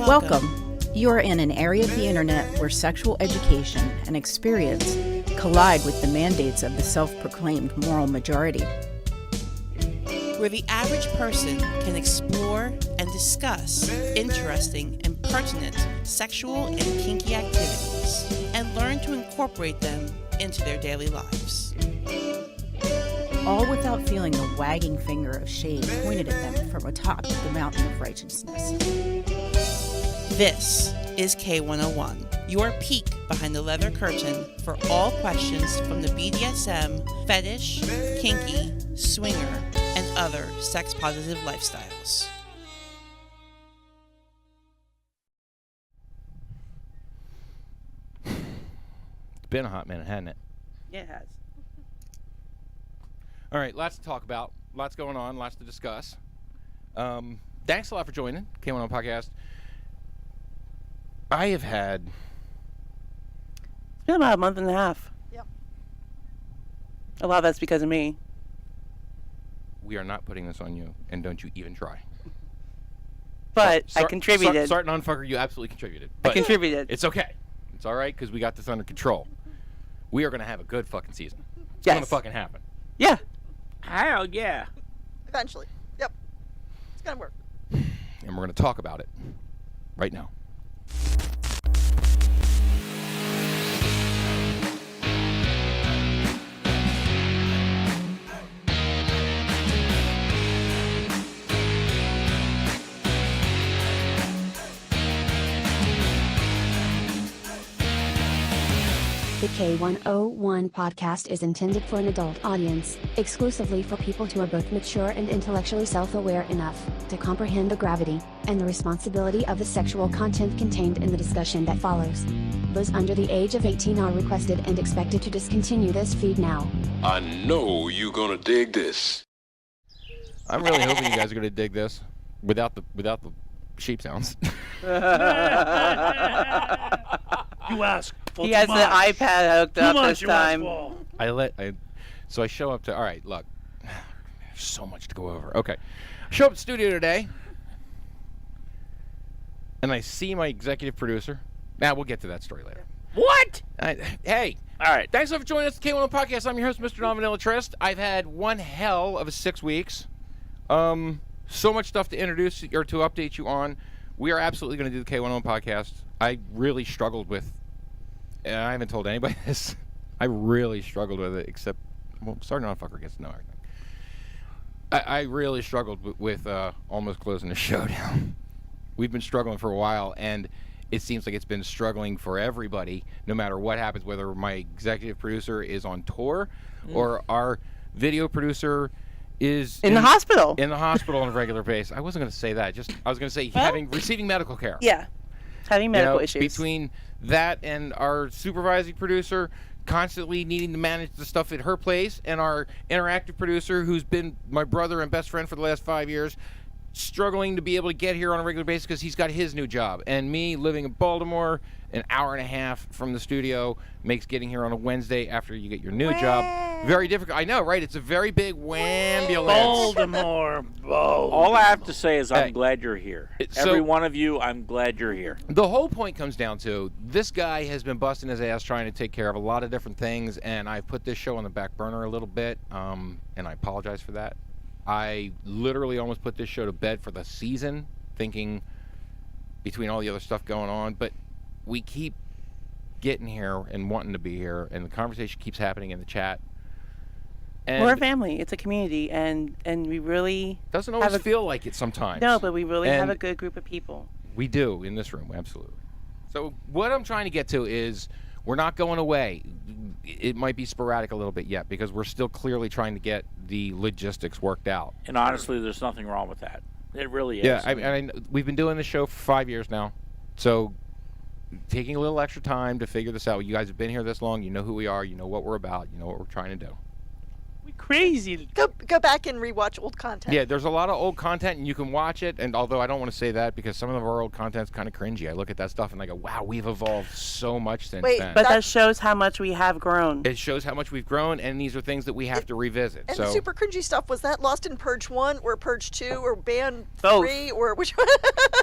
Welcome. You are in an area of the internet where sexual education and experience collide with the mandates of the self-proclaimed moral majority. Where the average person can explore and discuss interesting and pertinent sexual and kinky activities and learn to incorporate them into their daily lives. All without feeling the wagging finger of shame pointed at them from atop the mountain of righteousness. This is K101, your peek behind the leather curtain for all questions from the BDSM, fetish, kinky, swinger, and other sex-positive lifestyles. It's been a hot minute, hasn't it? Yeah, it has. All right, lots to talk about, lots going on, lots to discuss. Thanks a lot for joining K101 Podcast. I have had... It's been about a month and a half. Yep. A lot of that's because of me. We are not putting this on you, and don't you even try. But I contributed. Start non-fucker, you absolutely contributed. I contributed. It's okay. It's all right, because we got this under control. We are going to have a good fucking season. It's Yes. going to fucking happen. Yeah. Hell yeah. Eventually. Yep. It's gonna work. And we're going to talk about it right now. The K101 podcast is intended for an adult audience, exclusively for people who are both mature and intellectually self-aware enough to comprehend the gravity and the responsibility of the sexual content contained in the discussion that follows. Those under the age of 18 are requested and expected to discontinue this feed now. I know you're gonna dig this. I'm really hoping you guys are going to dig this without the sheep sounds. You ask. He has the iPad hooked up this time. So I show up to, all right, look, there's so much to go over. Okay. I show up at the studio today, and I see my executive producer. Now, we'll get to that story later. What? Hey. All right. Thanks for joining us at the K101 Podcast. I'm your host, Mr. Don Vanilla Trist. I've had one hell of a 6 weeks. So much stuff to introduce or to update you on. We are absolutely going to do the K101 Podcast. I really struggled with, and I haven't told anybody this, I really struggled with it, except, well, starting on fucker gets to know everything. I really struggled with almost closing the show down. We've been struggling for a while, and it seems like it's been struggling for everybody, no matter what happens, whether my executive producer is on tour or our video producer is In the hospital. In the hospital on a regular basis. I wasn't going to say that. I was going to say receiving medical care. Yeah. Having medical issues. Between that and our supervising producer constantly needing to manage the stuff at her place, and our interactive producer, who's been my brother and best friend for the last 5 years, struggling to be able to get here on a regular basis because he's got his new job. And me living in Baltimore, an hour and a half from the studio, makes getting here on a Wednesday after you get your new job very difficult. I know, right? It's a very big wambulance. Baltimore. All I have to say is I'm glad you're here. Every one of you, I'm glad you're here. The whole point comes down to this guy has been busting his ass trying to take care of a lot of different things, and I put this show on the back burner a little bit, and I apologize for that. I literally almost put this show to bed for the season, thinking between all the other stuff going on, but we keep getting here and wanting to be here, and the conversation keeps happening in the chat. And we're a family. It's a community, and we really doesn't always feel like it sometimes. No, but we really have a good group of people. We do in this room, absolutely. So what I'm trying to get to is we're not going away. It might be sporadic a little bit yet because we're still clearly trying to get the logistics worked out. And honestly, there's nothing wrong with that. It really is. Yeah, I mean, we've been doing this show for 5 years now, so taking a little extra time to figure this out. You guys have been here this long. You know who we are. You know what we're about. You know what we're trying to do. We crazy. Go back and rewatch old content. Yeah, there's a lot of old content, and you can watch it. And although I don't want to say that because some of our old content's kind of cringy, I look at that stuff and I go, "Wow, we've evolved so much since then." But that shows how much we have grown. It shows how much we've grown, and these are things that we have to revisit. And so the super cringy stuff, was that lost in Purge 1 or Purge 2 or Band 3 or which one?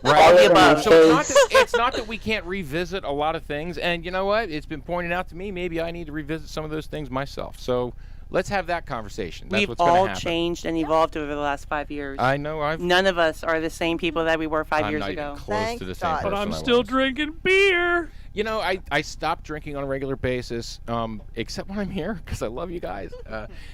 Right. So it's not that we can't revisit a lot of things, and you know what? It's been pointed out to me. Maybe I need to revisit some of those things myself. So let's have that conversation. That's We've all changed and evolved over the last 5 years. I know. None of us are the same people that we were 5 years ago. I'm not even close to the same person But I'm I still was. drinking beer. You know, I stopped drinking on a regular basis, except when I'm here, because I love you guys.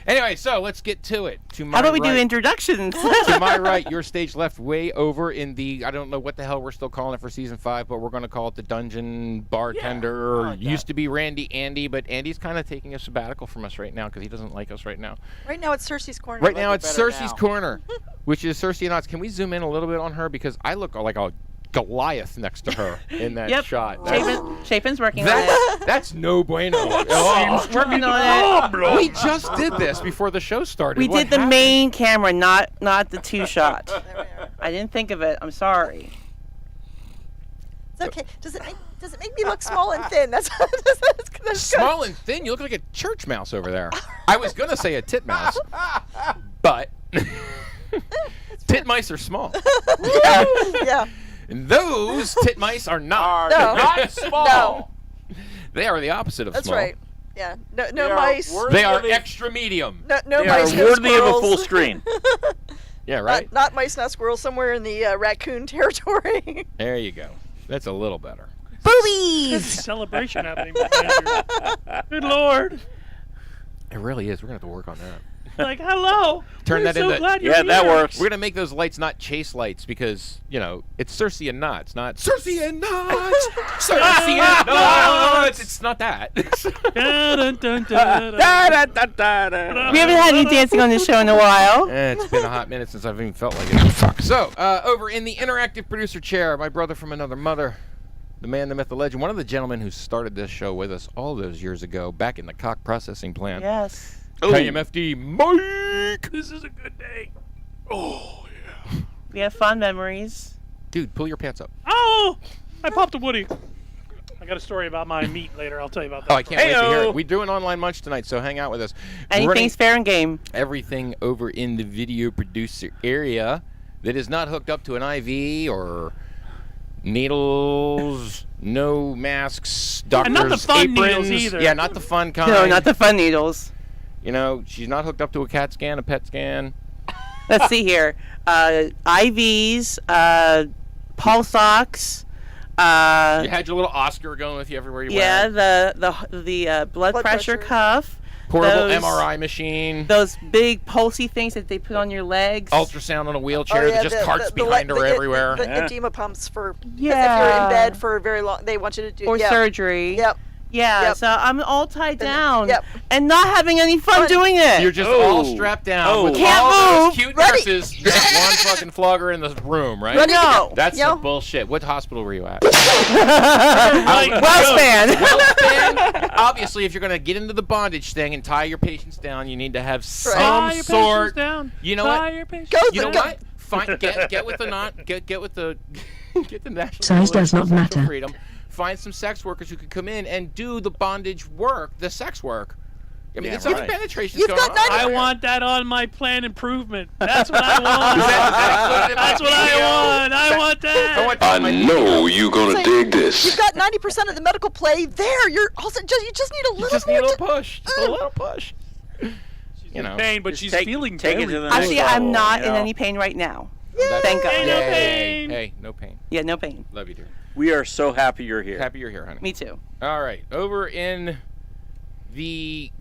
Anyway, so let's get to it. How about we do introductions? To my right, your stage left way over in the, I don't know what the hell we're still calling it for season 5, but we're going to call it the Dungeon Bartender. Like used to be Andy, but Andy's kind of taking a sabbatical from us right now because he doesn't like us right now. Right now it's Cersei's Corner. Right now it's Cersei's Corner, which is Cersei and Oz. Can we zoom in a little bit on her? Because I look like a Goliath next to her in that shot. Chapin's working on it. That's no bueno. Working on it. We just did this before the show started. We What did the happened? main camera, not the two-shot. I didn't think of it. I'm sorry. It's okay. Does it make me look small and thin? That's Small and thin? You look like a church mouse over there. I was going to say a titmouse, but titmice are small. Yeah. And those titmice are not. Not small. No. They are the opposite of That's small. right. Yeah. No mice. They are extra medium. No They mice. are No worthy of a squirrels. full screen. Yeah, right? Not mice, not squirrels. Somewhere in the raccoon territory. There you go. That's a little better. Boobies! Celebration happening behind you. Good Lord. It really is. We're going to have to work on that. Like, hello. Turn We're that so into. glad you're Yeah, that here. works. We're gonna make those lights not chase lights because it's Cersei and Knots, not Cersei and Knots. Cersei and Knots. It's not that. Dun, dun, dun, dun, dun. We haven't had any dancing on this show in a while. It's been a hot minute since I've even felt like it. Fuck. So, over in the interactive producer chair, my brother from another mother, the man, the myth, the legend, one of the gentlemen who started this show with us all those years ago, back in the cock processing plant. Yes. KMFD Mike. This is a good day. Oh yeah. We have fond memories. Dude, pull your pants up. Oh, I popped a Woody. I got a story about my meat later. I'll tell you about that. Oh, I can't wait to hear Heyo. it. We do an online munch tonight, so hang out with us. Anything's fair and game. Everything over in the video producer area that is not hooked up to an IV or needles, no masks, doctors' And not the fun aprons. needles either. Yeah, not the fun kind. No, not the fun needles. She's not hooked up to a CAT scan, a PET scan. Let's see here. IVs, pulse ox. You had your little Oscar going with you everywhere you Yeah, went. the blood pressure cuff. Portable those- MRI machine. Those big pulsy things that they put on your legs. Ultrasound on a wheelchair that just carts behind her everywhere. The edema pumps for if you're Yeah. in bed for very long, they want you to do Or surgery. Yep. Yeah, Yep. so I'm all tied down Yep. and not having any fun doing it. You're just all strapped down with Can't all move. those cute Ready. nurses. Just one fucking flogger in the room, right? Ready to No. go. That's Yo. some bullshit. What hospital were you at? Wellspan. Wellspan. Obviously, if you're going to get into the bondage thing and tie your patients down, you need to have some Tie your sort. patients down. You know Tie what? your patients Go You know Go. what? Fine. Get with the not. Get with the. Get the national. Size does not Declaration of Sexual matter. Freedom. Find some sex workers who could come in and do the bondage work, the sex work. I mean, Yeah, it's like right. penetration. You've got 90 I want that on my plan improvement. That's what I want. Is that included in my That's what I PTO? want. I want that. I want that I in my know PTO. you gonna dig this. You've got 90% of the medical play there. You're also you just need a little You just need a more little push. Just a little push. She's You know. in pain, but Just she's take feeling it very to the Actually, next I'm level, not you in know. any pain right now. That's- Thank God. Ain't no Yay. pain. Hey, no pain. Yeah, no pain. Love you, dear. We are so happy you're here. Happy you're here, honey. Me too. All right, over in the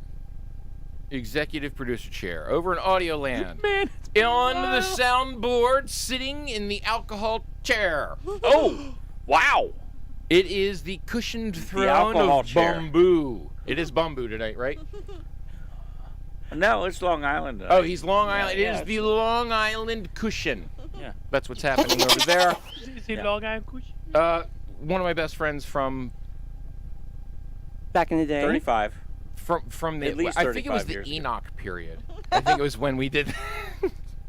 executive producer chair, over in Audio Land, Man, on the soundboard, sitting in the alcohol chair. Oh, wow. It is the cushioned throne alcohol of chair. bamboo. It is bamboo tonight, right? No, it's Long Island. Oh, he's Long Island. yeah, it is it's- the Long Island cushion. Yeah. That's what's happening over there. is he dog eye kush? One of my best friends from Back in the day. 35. the At least I think it was 35 the years ago. Enoch period. I think it was when we did.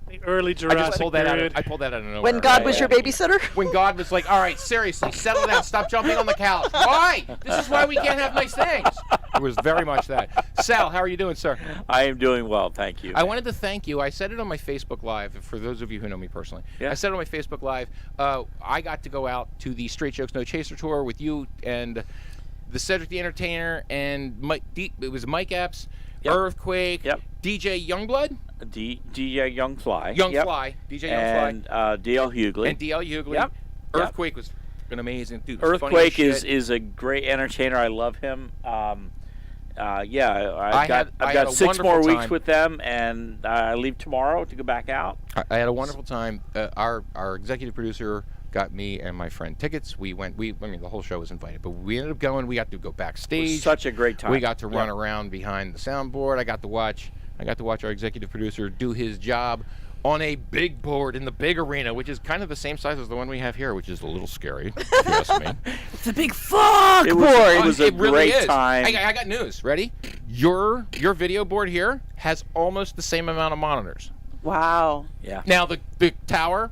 The early I just Jurassic pulled that out. period. I pulled that out of nowhere. When God right? was your babysitter. When God was like, all right, seriously, settle down, stop jumping on the couch. Why? This is why we can't have nice things. It was very much that. Sal, how are you doing, sir? I am doing well, thank you. I wanted to thank you. I said it on my Facebook Live, for those of you who know me personally. Yeah. I said it on my Facebook Live, I got to go out to the Straight Jokes No Chaser tour with you and the Cedric the Entertainer and it was Mike Epps, Yep. Earthquake, Yep. DJ Youngblood, DJ Young Fly. DJ Young Yep. Fly, And DL Hughley. and DL Hughley. Yep. Earthquake was an amazing dude. was funny Earthquake as shit. is a great entertainer. I love him. I've I had got a 6 more wonderful weeks time. with them, and I leave tomorrow to go back out. I had a wonderful time. Our executive producer got me and my friend tickets. We went. I mean, the whole show was invited, but we ended up going. We got to go It backstage. was such a great time. We got to run Yeah. around behind the soundboard. I got to watch our executive producer do his job on a big board in the big arena, which is kind of the same size as the one we have here, which is a little scary, if you ask me. It's a big fuck It board. was a It really great is. time. I got news. Ready? Your video board here has almost the same amount of monitors. Wow. Yeah. Now the tower,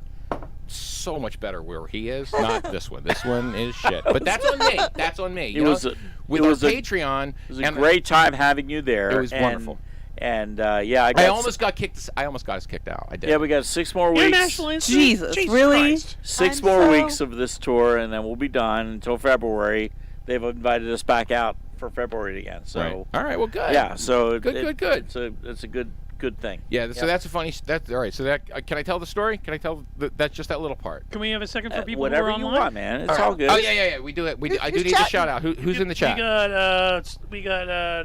so much better where he is. Not this one. This one is shit. But that's on me. That's on me. It You know? was a- With it our was a- Patreon. It was a and great time having you there. It was and- wonderful. And I I almost got kicked. I almost got us kicked out. I did. Yeah, we got 6 more weeks. International incident? Jesus, really? Christ. 6 I'm more so- weeks of this tour, and then we'll be done until February. They've invited us back out for February again. So Right. All right. Well, good. yeah, so Good. It's a good thing. Yeah. So that's a funny. That's all right. So that can I tell the story? Can I tell? That's just that little part. Can we have a second for people Whatever who are you online? want, man. It's all good. Oh yeah. We do it. I do Who's need to chatting? shout out. Who's in the chat? We got I'm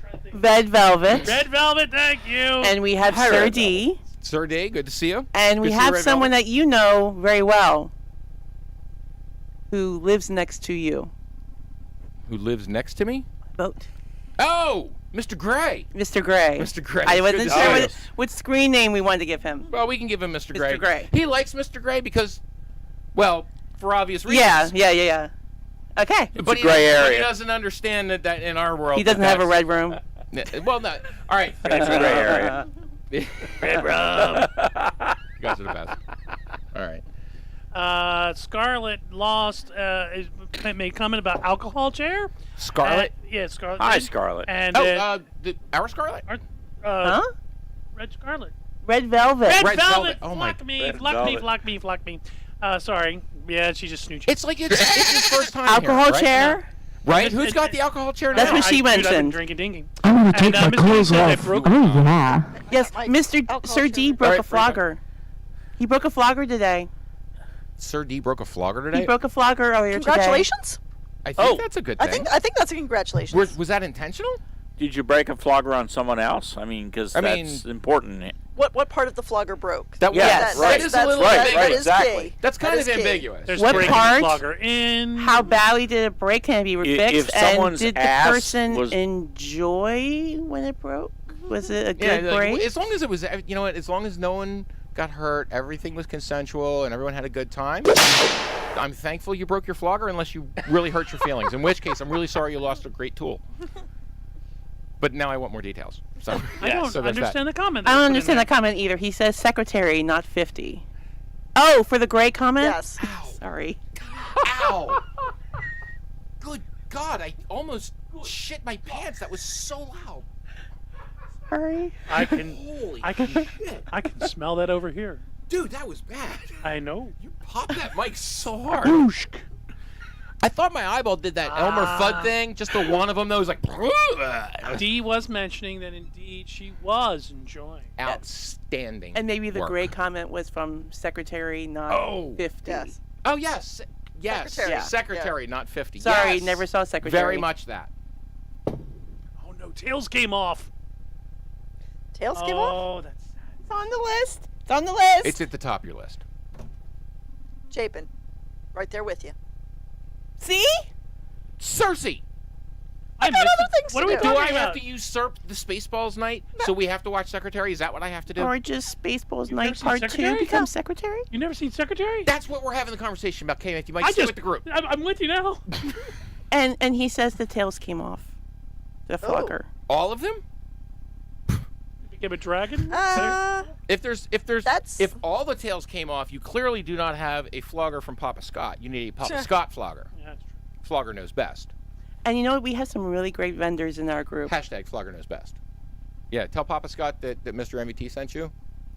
trying to think Red Velvet. Red Velvet, thank you. And we have Hi, Sir Red D. Sir D, good to see you. And we Good to see you, have Red someone Velvet. that you know very well who lives next to you. Who lives next to me? Boat. Oh, Mr. Gray. Mr. Gray. Mr. Gray. I Good wasn't to sure see you. what screen name we wanted to give him. Well, we can give him Mr. Gray. Mr. Gray. He likes Mr. Gray because, well, for obvious reasons. Yeah. Okay. But a gray area. But he doesn't understand that in our world. He doesn't have a red room. Well, no. All right. It's a gray area. Red room. You guys are the best. All right. Scarlett lost. Made comment about alcohol chair. Scarlett. Yeah, Scarlett. Hi, Scarlett. And our Scarlett. Huh? Red Scarlet. Red Velvet. Red Velvet. Oh my. Flock me, Red flock me, Velvet. flock me, flock me. Sorry. Yeah, she just snooching. It's like it's his first time Alcohol here, right? chair. Right? Who's got the alcohol chair now? That's what she Dude, I've been mentioned. drinking, dinging. I want to And, take my Mr. clothes said I off. broke- Oh, yeah. Yes, Mike, Mr. alcohol Sir D chair. broke All a right, flogger. He broke a flogger today. Sir D broke a flogger today. He broke a flogger earlier today. Congratulations. I think that's a good thing. I think that's a congratulations. Was that intentional? Did you break a flogger on someone else? I mean, because that's important. What part of the flogger broke? That Yes, that right. is a little right, ambiguous. right, that is exactly. key. That's kind That of is key. ambiguous. There's What breaking part? the flogger in. How badly did it break? Can it be If fixed? someone's and did the ass person was- enjoy when it broke? Was it a Yeah, good like, break? as long as it was, you know what? As long as no one got hurt, everything was consensual, and everyone had a good time. I'm thankful you broke your flogger, unless you really hurt your feelings. In which case, I'm really sorry you lost a great tool. But now I want more details. So I don't so there's that. understand the comment. I they don't put in understand there. that comment either. He says secretary, not 50. Oh, for the gray comment? Yes. Sorry. Ow! Good God! I almost shit my pants. That was so loud. Sorry. I can Holy I can shit! I can smell that over here. Dude, that was bad. I know. You popped that mic so hard. Whooshk. I thought my eyeball did that Elmer Fudd thing. Just the one of them that was like Dee was mentioning that indeed she was enjoying. outstanding. And maybe the work. gray comment was from secretary, not Oh. 50. Yes. Oh yes, yes, Secretary. secretary, not 50. Sorry, Yes. never saw secretary. Very much that. Oh no, tails came off. Tails came off. Oh, that's sad. It's on the list. It's on the list. It's at the top of your list. Chapin, right there with you. See? Cersei, I got missed other it. things What to are we do. do talking I have about? to usurp the Spaceballs night? So we have to watch Secretary? Is that what I have to do? Or just Spaceballs You've never Night seen Part 2 Secretary? become No. secretary? You never seen Secretary? That's what we're having the conversation about. You might I stay just with the group. I'm with you now. And he says the tails came off. The flogger. All of them? Became a dragon. If That's- all the tails came off, you clearly do not have a flogger from Papa Scott. You need a Papa Sure. Scott flogger. Yeah, that's true. Flogger knows best. And you know what? We have some really great vendors in our group. Hashtag Flogger knows best. Yeah, tell Papa Scott that Mr. MVT sent you.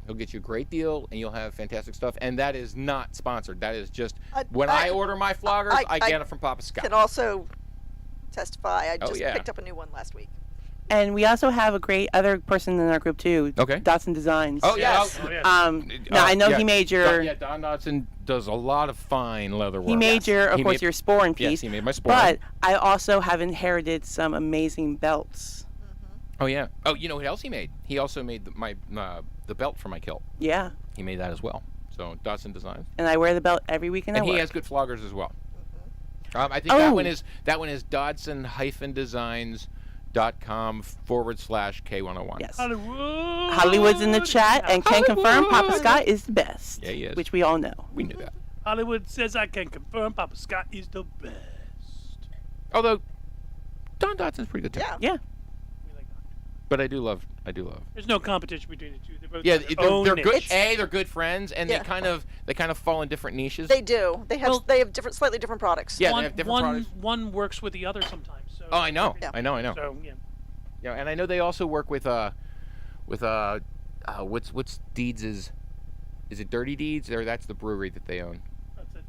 He'll get you a great deal, and you'll have fantastic stuff. And that is not sponsored. That is just when I order my floggers, I get it from Papa Scott. Can also testify. I Oh, just yeah. picked up a new one last week. And we also have a great other person in our group too. Okay. Dotson Designs. Oh yeah. Yes. Oh, yeah. Now I know yeah. he made your. Yeah, Don Dodson does a lot of fine leather work. He made your, of He course, made- your sporran piece. Yes, he made my sporran. But I also have inherited some amazing belts. Oh yeah. Oh, you know what else he made? He also made the belt for my kilt. Yeah. He made that as well. So Dodson Designs. And I wear the belt every weekend And I he work. has good floggers as well. I think Oh. that one is Dodson-Designs.com/K101. Yes. Hollywood. Hollywood's in the chat and can confirm Papa Hollywood. Scott is the best. Yeah, he is. Which we all know. We knew that. Hollywood says I can confirm Papa Scott is the best. Although Don Dodson's pretty good too. Yeah. Yeah. We like that. But I do love. There's no competition between the two. They're both Yeah, got their own they're niche. good. They're good friends, and Yeah. they kind of fall in different niches. They do. They have Well- different, slightly different products. Yeah, one, they have different one, products. one works with the other sometimes. So Oh, I know. Yeah. I know. So yeah. Yeah, and I know they also work with what's Deeds is it Dirty Deeds, or that's the brewery that they own?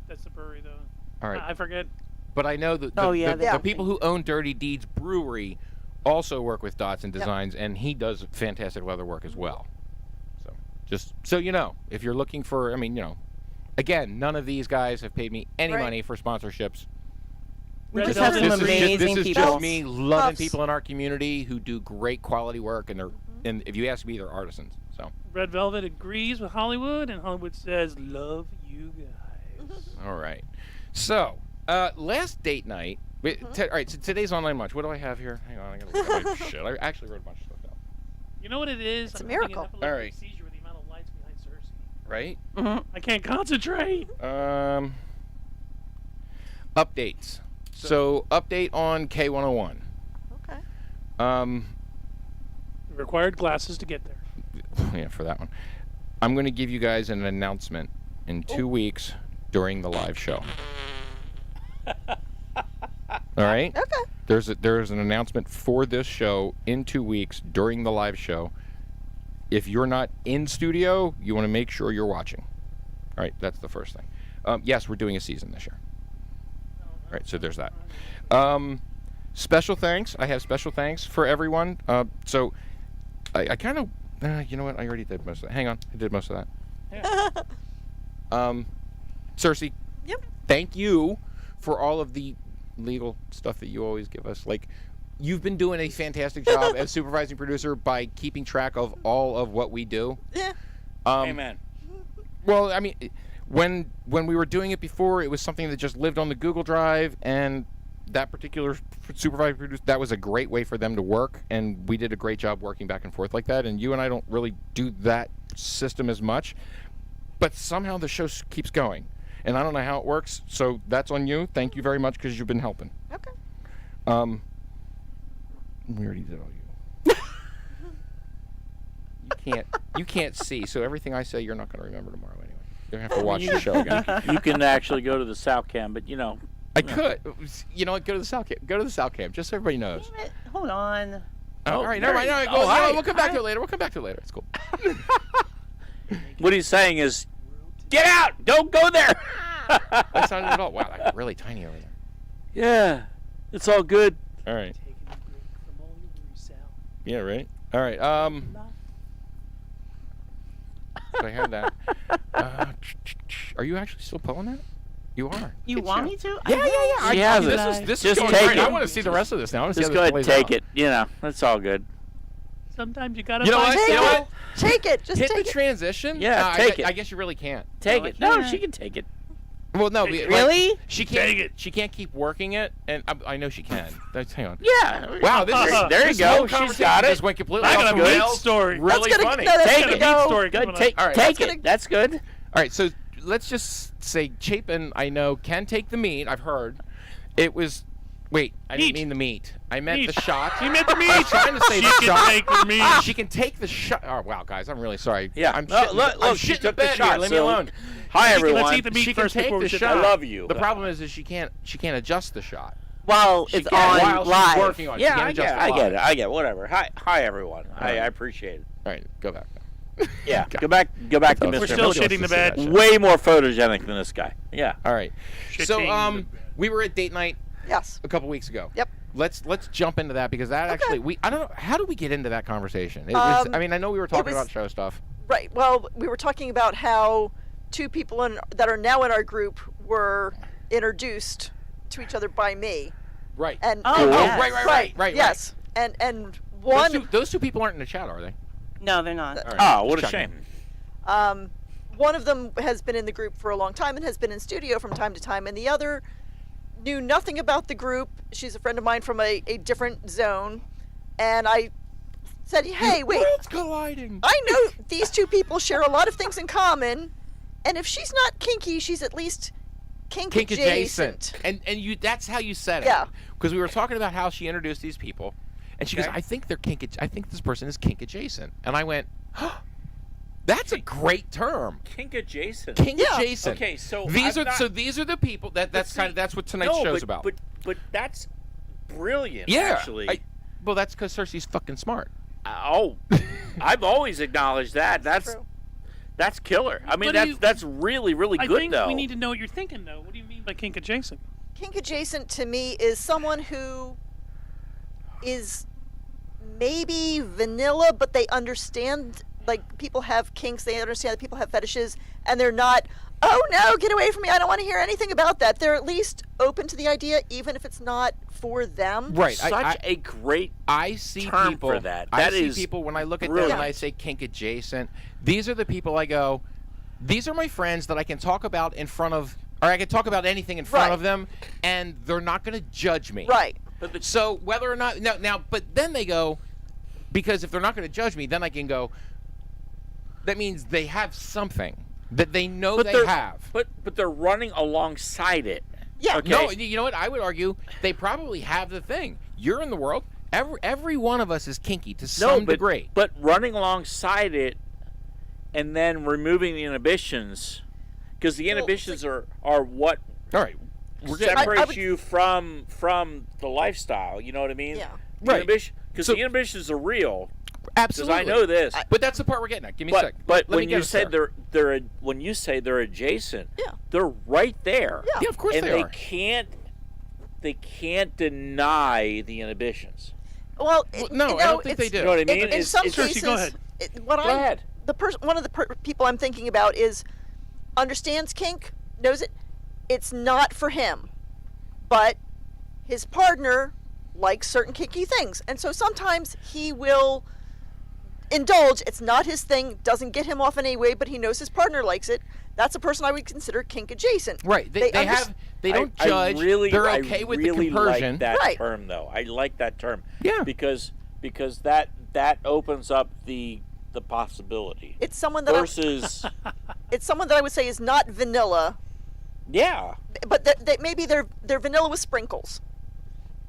That's the brewery though. All right. I forget. But I know that Oh, yeah, the they- people who own Dirty Deeds Brewery also work with Dodson Designs, and he does fantastic leather work as well. So just so you know, if you're looking for, again, none of these guys have paid me any Right. money for sponsorships. We just Red have some Velvet. amazing this is people. just me loving Puffs. people in our community who do great quality work, and if you ask me, they're artisans. So, Red Velvet agrees with Hollywood, and Hollywood says, "Love you guys." all right. So, last date night. Wait, all right. So today's online Munch. What do I have here? Hang on, I gotta look at my shit. I actually wrote a bunch of stuff down. You know what it is? It's a I'm having miracle. an epileptic All right. seizure with the amount of lights behind Cersei. Right. I can't concentrate. Updates. So update on K101. Okay. Required glasses to get there. Yeah, for that one. I'm going to give you guys an announcement in 2 weeks during the live show. All right? Okay. There's an announcement for this show in 2 weeks during the live show. If you're not in studio, you want to make sure you're watching. All right, that's the first thing. Yes, we're doing a season this year. All right, so there's that. Special thanks. I have special thanks for everyone. So I kind of, you know what? I already did most of that. Hang on, I did most of that. Cersei. Yep. Thank you for all of the legal stuff that you always give us. Like, you've been doing a fantastic job as supervising producer by keeping track of all of what we do. Yeah. Amen. Well, I mean, when we were doing it before, it was something that just lived on the Google Drive, and that particular supervisor producer, that was a great way for them to work, and we did a great job working back and forth like that. And you and I don't really do that system as much, but somehow the show keeps going, and I don't know how it works. So that's on you. Thank you very much because you've been helping. Okay. We already did all you. You can't see, so everything I say you're not going to remember tomorrow anyway. You're going to have to watch the show again. You can actually go to the South Cam, but I could. You know what? Go to the South Cam. Go to the South Cam, just so everybody knows. Damn it. Hold on. All right, never mind. All right, we'll come back to it later. We'll come back to it later. It's cool. what he's saying is, get out! Don't go there! That's not it at all. Wow, that's really tiny over there. Yeah, it's all good. All right. Taking a break from all your worries, Sal. Yeah, right. All right. So I had that. Are you actually still pulling that? You are. You want me to? Yeah. She has it. This Just is going take great. it. I want to see the rest of this now. I want to see Just how go this ahead and plays take out. it. That's all good. Sometimes you gotta You know find what? Take You know what? Take it. Just Hit take the it. transition. Yeah, take it. I guess you really can't. Take No, it. I No, can't. she can take it. Well, no. Really? She can't. Take it. She can't keep working it, and I know she can. Hang on. Yeah. Wow, this There you this go. whole She's conversation got it. just went completely I off got the a meat rails. story. Really That's gonna- funny. no, that's Take gonna it. go. Story Good. coming Take All right. take That's it. That's good. All right, so let's just say Chapin, I know, can take the meat. I've heard. It was. Wait, I Meat. didn't mean the meat. I meant Meat. the shot. He meant the meat. I was trying to say She the can shot. take the meat. She can take the shot. Oh wow, guys, I'm really sorry. Yeah. I'm No, shitting, look, I'm she shitting took the the bed shot, here. Leave me so- alone. Hi, everyone. Let's eat the meat She can first take before we the sit shot. down. I love you. The problem is she can't adjust the shot. While She it's can on while live. she's working on it. She Yeah, can't I adjust get it. it I live. get it. I get it. Whatever. Hi, everyone. I right. appreciate it. All right, go back. Yeah. Go back to We're Mr. We're still Nobody wants shitting to the see bed. that shit. Way more photogenic than this guy. Yeah. All right. So Shitting the bed. we were at date night Yes. a couple weeks ago. Yep. Let's jump into that because that Okay. actually I don't know how did we get into that conversation. It was, I mean I know we were talking was- about show stuff. Right. Well, we were talking about how two people that are now in our group were introduced to each other by me. Right. And Oh, and- yes. right. Yes. And one Those two people aren't in the chat, are they? No, they're not. All right. Oh, what a Check. shame. one of them has been in the group for a long time and has been in studio from time to time, and the other knew nothing about the group. She's a friend of mine from a different zone, and I said, hey, wait, Worlds colliding. I know these two people share a lot of things in common, and if she's not kinky, she's at least kink adjacent. And that's how you said it. Yeah. Because we were talking about how she introduced these people, and she goes, I think they're kink. I think this person is kink adjacent. And I went, that's a great term. Kink adjacent. Kink Yeah. adjacent. Okay, so these I'm are not- these are the people that's what tonight's no, show's but, about. But that's brilliant. yeah. Actually. Well, that's because Cersei's fucking smart. I've always acknowledged that. True. That's killer. I mean, What do you- that's really I good think though. we need to know what you're thinking, though. What do you mean by kink adjacent? Kink adjacent to me is someone who is maybe vanilla, but they understand, like, people have kinks, they understand that people have fetishes, and they're not, oh no, get away from me, I don't want to hear anything about that. They're at least open to the idea, even if it's not for them. Right. Such a great I see term people for that. I That see is people when I look at them brilliant. and I say kink adjacent. These are the people I go, these are my friends that I can talk about in front of, or I can talk about anything in front Right. of them, and they're not going to judge me. Right. So whether or not now, but then they go, because if they're not going to judge me, then I can go. That means they have something that they know But they they're- have. But they're running alongside it. Yeah. Okay. No, you know what? I would argue they probably have the thing. You're in the world. Every one of us is kinky to some degree. But running alongside it and then removing the inhibitions, because the inhibitions are what All right. We're getting separates you from the lifestyle. You know what I mean? Yeah. Right. Because So- the inhibitions are real. absolutely. Because I know this. But that's the part we're getting at. Give me a sec. But Let me when get you us said there. when you say they're adjacent, Yeah. they're right there. Yeah. Yeah, of course and they are. they can't deny the inhibitions. Well, no, I don't think they do. You know what I mean? In some Cersei, cases, go ahead. What Go ahead. One of the people I'm thinking about is understands kink, knows it. It's not for him, but his partner likes certain kinky things, and so sometimes he will indulge. It's not his thing, doesn't get him off in any way, but he knows his partner likes it. That's a person I would consider kink adjacent. Right. They don't judge. They're okay with the really compersion. like that Right. term, though. I like that term. Yeah. Because that opens up the possibility. It's someone that versus it's someone that I would say is not vanilla, yeah. but maybe they're vanilla with sprinkles.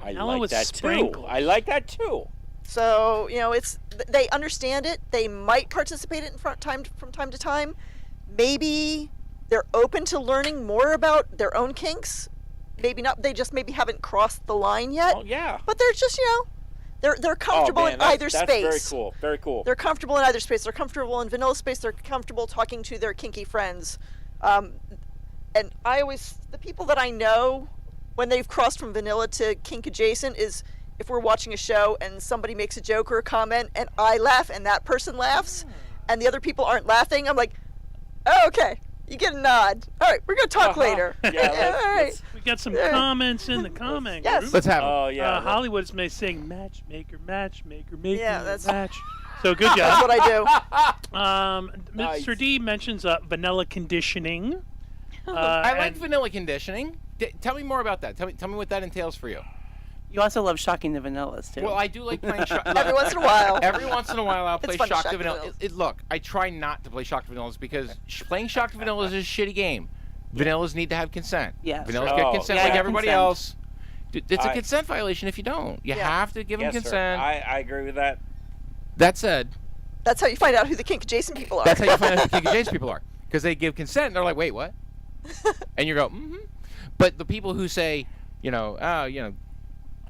I Vanilla like with that sprinkles. too. I like that too. So they understand it. They might participate in from time to time. Maybe they're open to learning more about their own kinks. Maybe not. They just maybe haven't crossed the line yet. Oh yeah. But they're just they're comfortable in either that's space. Very cool. Very cool. They're comfortable in either space. They're comfortable in vanilla space. They're comfortable talking to their kinky friends. And the people that I know when they've crossed from vanilla to kink adjacent is if we're watching a show and somebody makes a joke or a comment and I laugh and that person laughs and the other people aren't laughing, I'm like, oh, okay, you get a nod. All right, we're going to talk later. Yeah, all right. We got some comments in the comment Yes. group. Let's have 'em. Oh yeah. Hollywood's saying matchmaker, making Yeah, a that's- match. So good That's job. what I do. Nice. Mr. D mentions vanilla conditioning. I like and- vanilla conditioning. Tell me more about that. Tell me what that entails for you. You also love shocking the vanillas too. Well, I do like playing shock. Every once in a while. Every once in a while, I'll play fun to shock shock the the vanilla. vanillas. Look, I try not to play shock the vanillas because playing shock the vanillas is a shitty game. Vanillas need to have consent. Yes. Vanillas Oh, get consent yeah, like yeah, everybody consent. else. It's a I- consent violation if you don't. You Yeah. have to give them Yes, sir. consent. I agree with that. That said, That's how you find out who the kink adjacent people are. that's how you find out who kink adjacent people are. Because they give consent and they're like, wait, what? And you go, mm-hmm. But the people who say,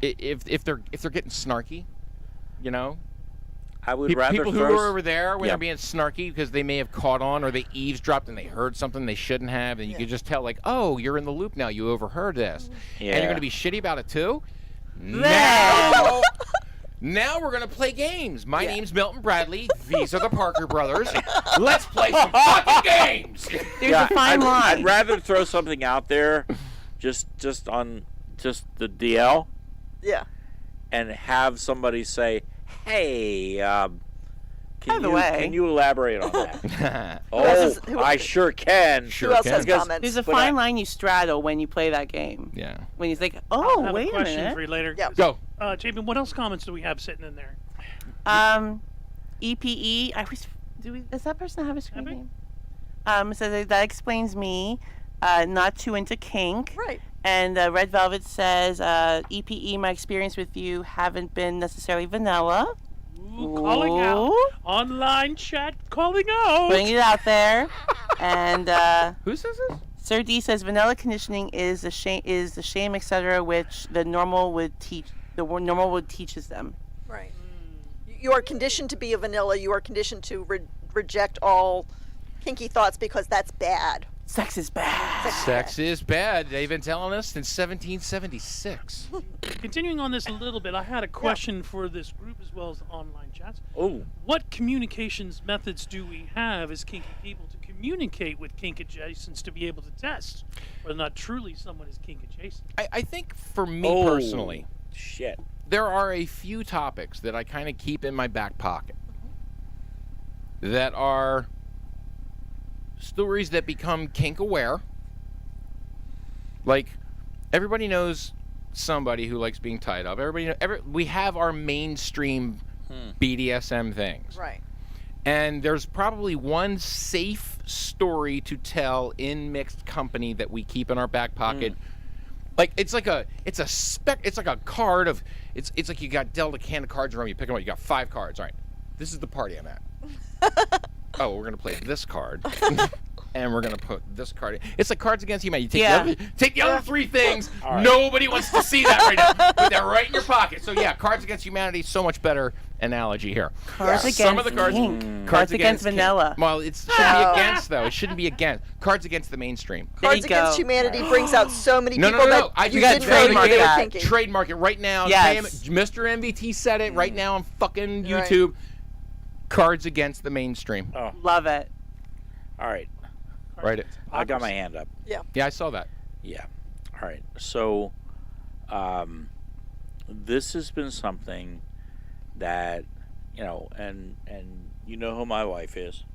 if they're getting snarky, I would rather people who throw are over there when Yeah. they're being snarky because they may have caught on or they eavesdropped and they heard something they shouldn't have, and you could just tell, like, oh, you're in the loop now. You overheard this, and you're Yeah. going to be shitty about it too. Now we're going to play games. My name's Milton Bradley. These are the Parker brothers. Let's play some fucking games. There's a fine line. I'd rather throw something out there, just on the DL, Yeah. and have somebody say, "Hey, By the way. can you elaborate on that?" else Oh, I sure can. Who else has Because- comments? There's a But fine line you straddle when you play that game. Yeah. When you think, I oh, have wait a a question minute. for you later. Yeah. Go. JP, what else comments do we have sitting in there? EPE. Does that person have a screen Maybe. name? So that explains me. Not too into kink. Right. And Red Velvet says, EPE, my experience with you haven't been necessarily vanilla. Ooh, calling out. Ooh. Online chat calling out. Putting it out there. And Who says this? Sir D says vanilla conditioning is the shame, etc., which the normal would teach. The normal would teaches them. Right. You are conditioned to be a vanilla. You are conditioned to reject all kinky thoughts because that's bad. Sex is bad. Sex is bad. They've been telling us since 1776. Continuing on this a little bit, I had a question for this group as well as the online chats. Oh. What communications methods do we have as kinky people to communicate with kink adjacents to be able to test whether or not truly someone is kink adjacent? I think for me personally, Shit. there are a few topics that I kind of keep in my back pocket that are stories that become kink aware. Like, everybody knows somebody who likes being tied up. We have our mainstream BDSM things. Right. And there's probably one safe story to tell in mixed company that we keep in our back pocket. Like, it's like a card of, it's like you got dealt a can of cards around, you pick them up, you got 5 cards. All right, this is the party I'm at. Oh, we're going to play this card. And we're going to put this card in. It's like Cards Against Humanity. You take the other 3 things. Right. Nobody wants to see that right now. Put that right in your pocket. So, yeah, Cards Against Humanity, so much better analogy here. Cards against some of the cards, Cards against vanilla. Well, it shouldn't be against, though. It shouldn't be against. Cards Against the mainstream. Cards Against Humanity brings out so many people No. that you didn't know they were kinky. Trademark it right now. Yes. Mr. MVT said it right now on fucking YouTube. Right. Cards Against the mainstream. Oh. Love it. All right. Right. I got my hand up. Yeah, I saw that. Yeah. All right. So, this has been something that, and you know who my wife is.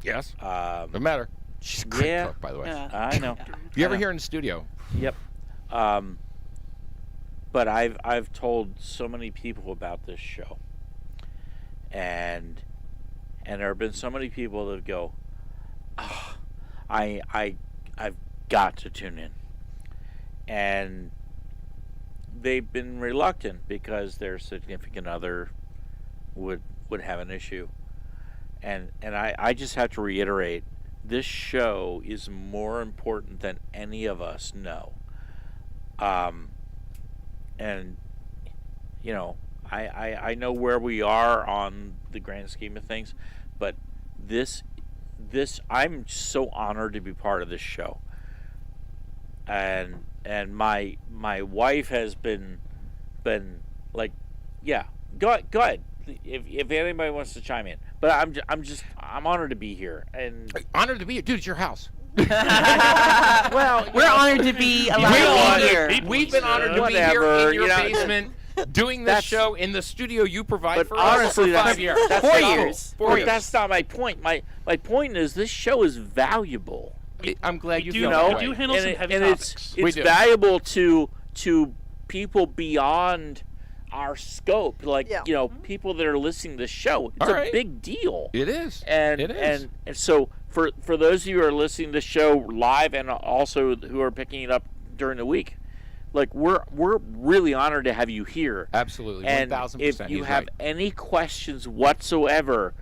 Yes. No matter. She's a great cook, by the way. Yeah. I know. If you ever hear her in the studio. Yep. But I've told so many people about this show, and there have been so many people that go, oh, I've got to tune in, and they've been reluctant because their significant other would have an issue, and I just have to reiterate, this show is more important than any of us know, and I know where we are on the grand scheme of things, but this I'm so honored to be part of this show, and my wife has been like, yeah, go ahead if anybody wants to chime in, but I'm honored to be here, and honored to be here, dude. It's your house. Well, we're honored to be allowed to be here. We've been honored to be here in your basement. Doing this show in the studio you provide for us for 5 years. 4 years. But that's not my point. My point is this show is valuable. I'm glad you feel We that do way. handle some heavy topics. It's valuable to people beyond our scope. Like, people that are listening to the show. It's a big deal. It is. And it is. And so for those of you who are listening to the show live and also who are picking it up during the week, like, we're really honored to have you here. Absolutely, 1,000%. If you have any questions whatsoever,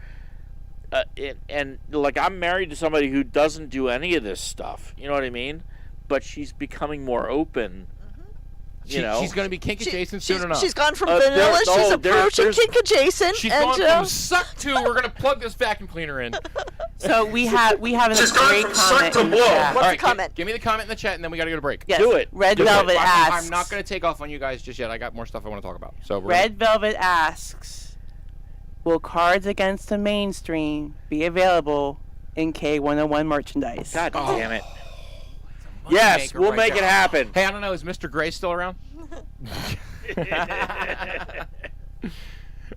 and like, I'm married to somebody who doesn't do any of this stuff. You know what I mean? But she's becoming more open. She's going to be kink adjacent soon enough. She's gone from vanilla. She's approaching kink adjacent. She's gone from suck to. We're going to plug this vacuum cleaner in. So we have a great comment. What's the comment? Give me the comment in the chat, and then we got to go to break. Yes. Do it. Red Velvet asks. I'm not going to take off on you guys just yet. I got more stuff I want to talk about. So Red Velvet asks, will Cards Against the Mainstream be available in K101 merchandise? God damn it. Yes, we'll make it happen. Hey, I don't know. Is Mr. Gray still around?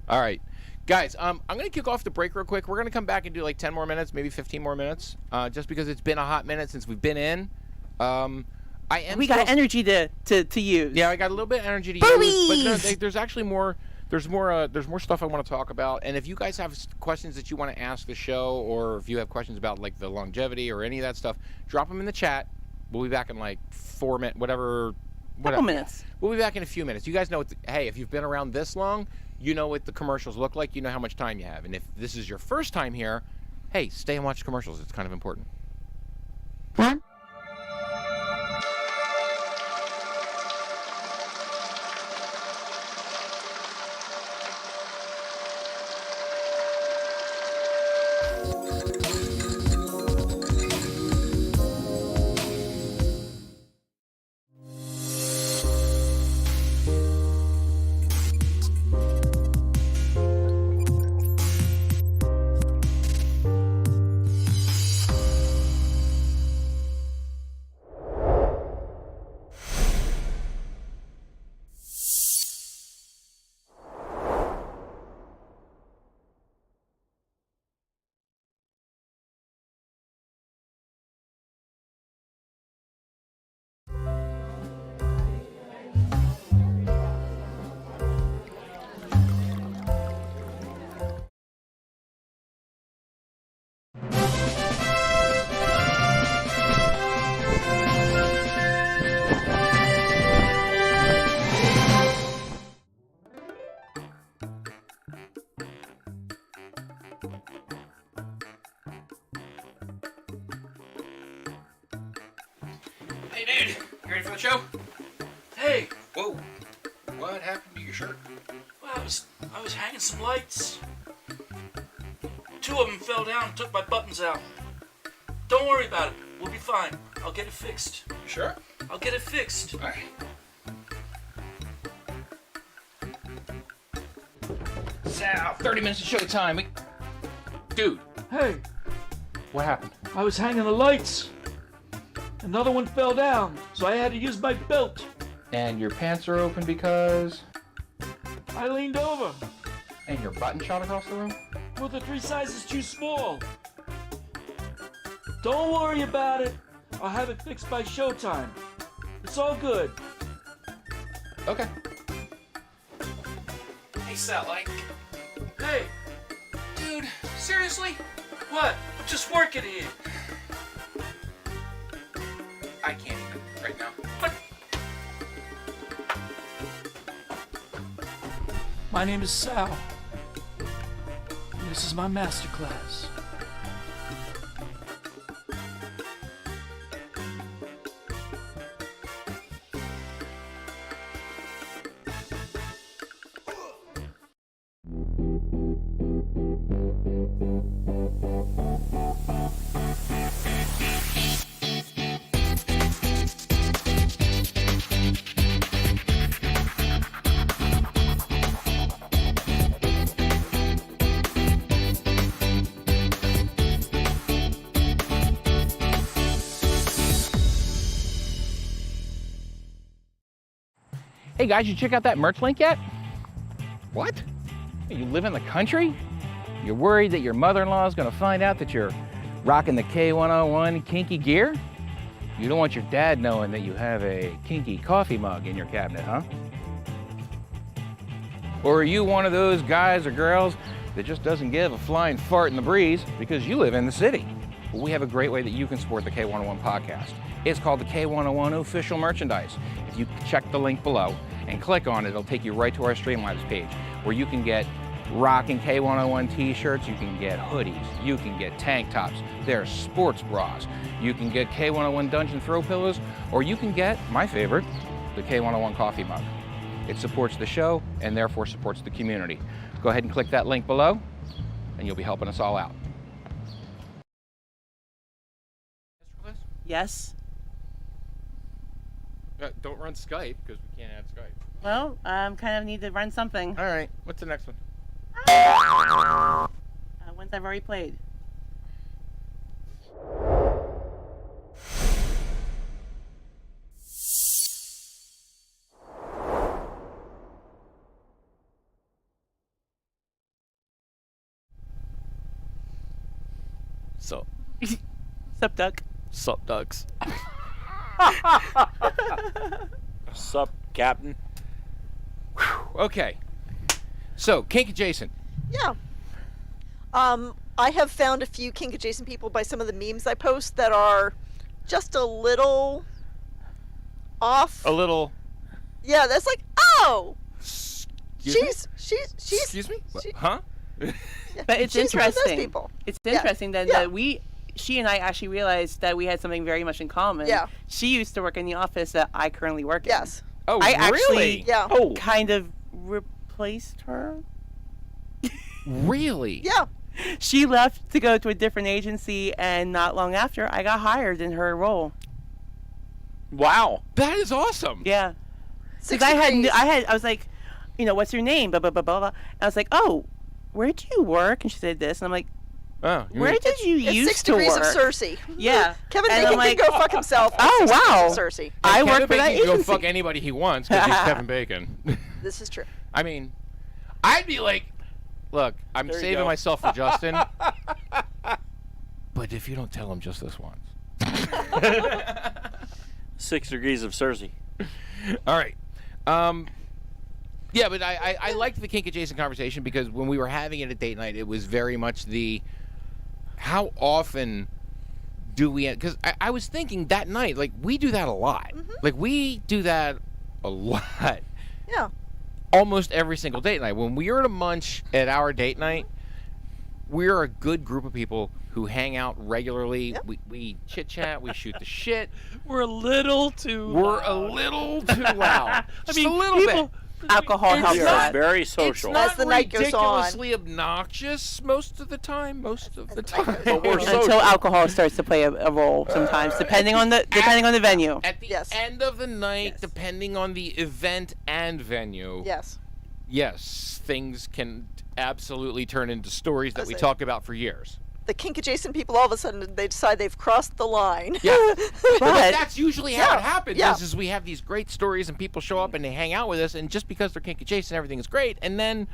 All right. Guys, I'm going to kick off the break real quick. We're going to come back and do like 10 more minutes, maybe 15 more minutes, just because it's been a hot minute since we've been in. We got energy to use. Yeah, I got a little bit of energy to use. But no, there's actually more. There's more stuff I want to talk about. And if you guys have questions that you want to ask the show, or if you have questions about like the longevity or any of that stuff, drop them in the chat. We'll be back in like 4 minutes, whatever. Couple minutes. We'll be back in a few minutes. You guys know hey, if you've been around this long, you know what the commercials look like. You know how much time you have. And if this is your first time here, hey, stay and watch commercials. It's kind of important. What? Hey, dude. You ready for the show? Hey, Whoa. What happened to your shirt? well, I was hanging some lights. Two of them fell down and took my buttons out. Don't worry about it. We'll be fine. I'll get it fixed. Sure. I'll get it fixed. All right. Sal, 30 minutes of show time. Dude, Hey, what happened? I was hanging the lights. Another one fell down, so I had to use my belt. And your pants are open because... I leaned over. And your button shot across the room? Well, the 3 sizes too small. Don't worry about it. I'll have it fixed by showtime. It's all good. Okay. Hey, Sal, Hey, Dude, seriously? what? I'm just working here. I can't even right now. My name is Sal. This is my master class. Hey guys, you check out that merch link yet? What? You live in the country? You're worried that your mother-in-law is gonna find out that you're rocking the K101 kinky gear? You don't want your dad knowing that you have a kinky coffee mug in your cabinet, huh? Or are you one of those guys or girls that just doesn't give a flying fart in the breeze because you live in the city? Well, we have a great way that you can support the K101 podcast. It's called the K101 Official Merchandise. If you check the link below and click on it, it'll take you right to our Streamlabs page where you can get rocking K101 t-shirts, you can get hoodies, you can get tank tops, there are sports bras, you can get K101 Dungeon Throw pillows, or you can get, my favorite, the K101 coffee mug. It supports the show and therefore supports the community. Go ahead and click that link below and you'll be helping us all out. Yes. Don't run Skype because we can't add Skype. Well, kind of need to run something. All right, what's the next one? Ones I've already played. So, Sup, duck? sup, ducks. Sup, Captain. Okay, so kink adjacent. Yeah. I have found a few kink adjacent people by some of the memes I post that are just a little off. A little. Yeah, that's like, oh, Excuse she's me? she- Huh? But it's she's one of those interesting. people. It's Yeah. interesting that, Yeah. she and I actually realized that we had something very much in common. Yeah. She used to work in the office that I currently work in. Yes. Oh, I really? actually Yeah. Oh, kind of replaced her. Really? Yeah. She left to go to a different agency, and not long after, I got hired in her role. wow. That is awesome. Yeah. 6 Because degrees. I was like, what's your name? Blah, blah, blah, blah, blah. And I was like, oh, where do you work? And she said this. And I'm like, Oh, you where mean- did you It's used 6 to degrees work? of Cersei. Yeah. Kevin And Bacon I'm like, can go fuck himself. Oh, 6 degrees wow. of Cersei. I Kevin work for that Bacon can go agency. fuck anybody he wants because he's Kevin Bacon. This is true. I mean, I'd be like, look, I'm There you saving go. myself for Justin. But if you don't tell him just this once. 6 degrees of Cersei. All right. Yeah, but I liked the kink adjacent conversation because when we were having it at date night, it was very much the how often do we, because I was thinking that night, like, we do that a lot. Like, we do that a lot. Yeah. Almost every single date night. When we were at a Munch at our date night, we're a good group of people who hang out regularly. Yep. We chit chat. We shoot the shit. We're a little too We're loud. a little too loud. I mean, a little bit. Alcohol helps You're that. very social. It's not As the night goes on. ridiculously obnoxious most of the time. But we're social. Until alcohol starts to play a role sometimes, depending on the venue. At the end of the night, depending on the event and venue. Yes, things can absolutely turn into stories that we talk about for years. The kink adjacent people, all of a sudden, they decide they've crossed the line. Yeah. But that's usually how it happens. Is we have these great stories and people show up and they hang out with us, and just because they're kink adjacent, everything is great, and then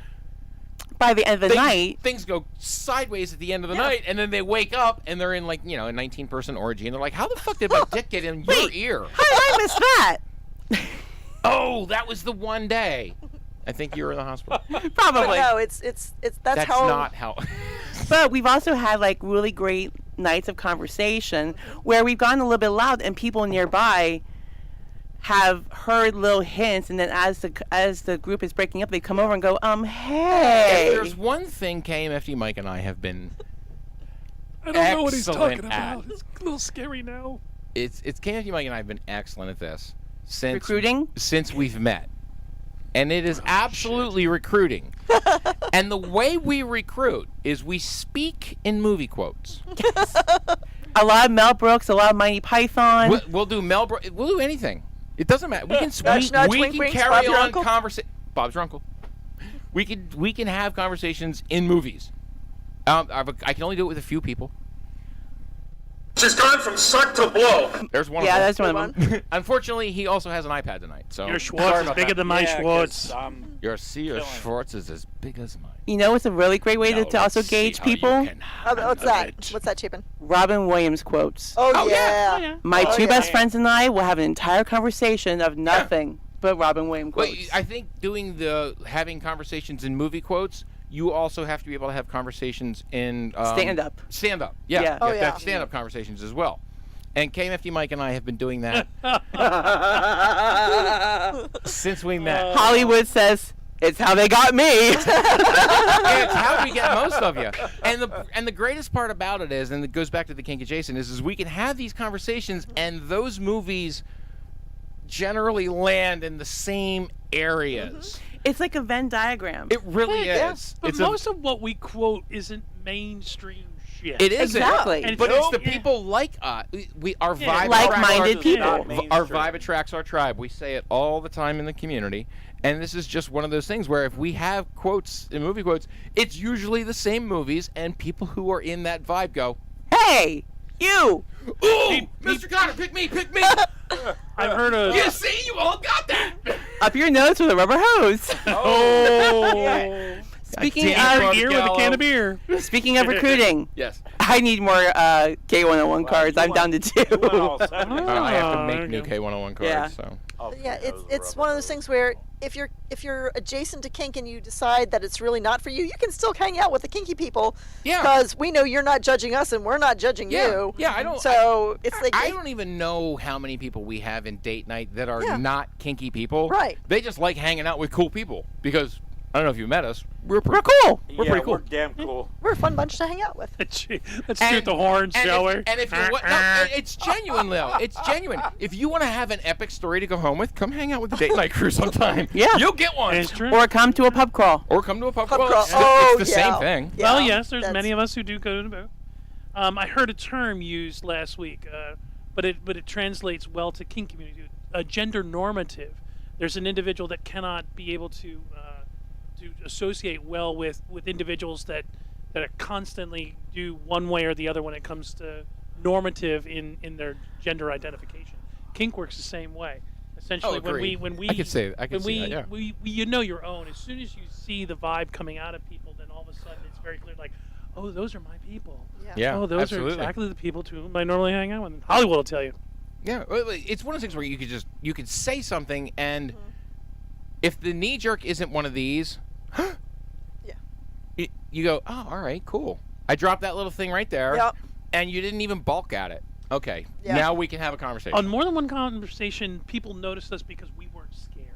by the end of the night, things go sideways at the end of the night, and then they wake up and they're in a 19-person orgy, and they're like, "How the fuck did my dick get in your ear? How did I miss that?" Oh, that was the one day. I think you were in the hospital. Probably. But no, it's that's how. not how. But we've also had really great nights of conversation where we've gotten a little bit loud, and people nearby have heard little hints, and then as the group is breaking up, they come over and go, hey. If there's one thing KMFD Mike and I have been I don't know what he's talking at. about. It's a little scary now. It's KMFD Mike and I have been excellent at this recruiting since we've met. And it is absolutely recruiting. And the way we recruit is we speak in movie quotes. A lot of Mel Brooks, a lot of Monty Python. We'll do Mel Brooks. We'll do anything. It doesn't matter. We can wink, wink, carry Bob's your on uncle? conversation. Bob's your uncle. We can have conversations in movies. I can only do it with a few people. She's gone from suck to blow. There's one. Yeah, of them. that's one of them. Unfortunately, he also has an iPad tonight. So Your Schwartz is bigger than my Schwartz. Your Schwartz is as big as mine. You know, it's a really great way to also gauge people. What's that? What's that, Chapin? Robin Williams quotes. Oh, yeah. My two best friends and I will have an entire conversation of nothing but Robin Williams quotes. Well, I think having conversations in movie quotes, you also have to be able to have conversations in stand up. Stand up, yeah. Yeah. You have to have stand up conversations as well. And KMFD Mike and I have been doing that since we met. Hollywood says it's how they got me. It's how we get most of you. And the greatest part about it is, and it goes back to the kink adjacent, is we can have these conversations, and those movies generally land in the same areas. It's like a Venn diagram. It really is. But most of what we quote isn't mainstream shit. It isn't. Exactly. But it's the people like us. Our vibe like-minded people. Our vibe attracts our tribe. We say it all the time in the community. And this is just one of those things where if we have quotes, in movie quotes, it's usually the same movies, and people who are in that vibe go, "Hey, you! Ooh, Mr. Connor, pick me! I've heard of. You see, you all got that. Up your nose with a rubber hose." Oh. Speaking of beer with a can of beer. Speaking of recruiting, yes, I need more K101 cards. I'm down to 2. I have to make new K101 cards. Yeah. So. Yeah, it's one of those things where if you're adjacent to kink and you decide that it's really not for you, you can still hang out with the kinky people. Yeah. Because we know you're not judging us and we're not judging you. Yeah, I don't. So it's like I don't even know how many people we have in date night that are not kinky people. Right. They just like hanging out with cool people because I don't know if you met us. We're cool. We're pretty cool. We're damn cool. we're a fun bunch to hang out with. Let's shoot the horn, shall we? And if it's genuine, Lil. It's genuine. If you want to have an epic story to go home with, come hang out with the date night crew sometime. Yeah. You'll get one. It's true. Or come to a pub crawl. Or come to a pub Pub crawl. crawl. It's the same thing. Yeah, Well, yes, there's that's- many of us who do go to both. I heard a term used last week, but it translates well to kink community. Gender normative. There's an individual that cannot be able to associate well with individuals that are constantly do one way or the other when it comes to normative in their gender identification. Kink works the same way. Essentially, when we I could say that, yeah. you know your own. As soon as you see the vibe coming out of people, then all of a sudden it's very clear, like, oh, those are my people. Yeah, oh, those absolutely. are exactly the people to whom I normally hang out with. And Hollywood will tell you. Yeah, it's one of those things where you could say something, and if the knee jerk isn't one of these, you go, oh, all right, cool. I dropped that little thing right there, and you didn't even balk at it. Okay, now we can have a conversation. On more than one conversation, people noticed us because we weren't scared.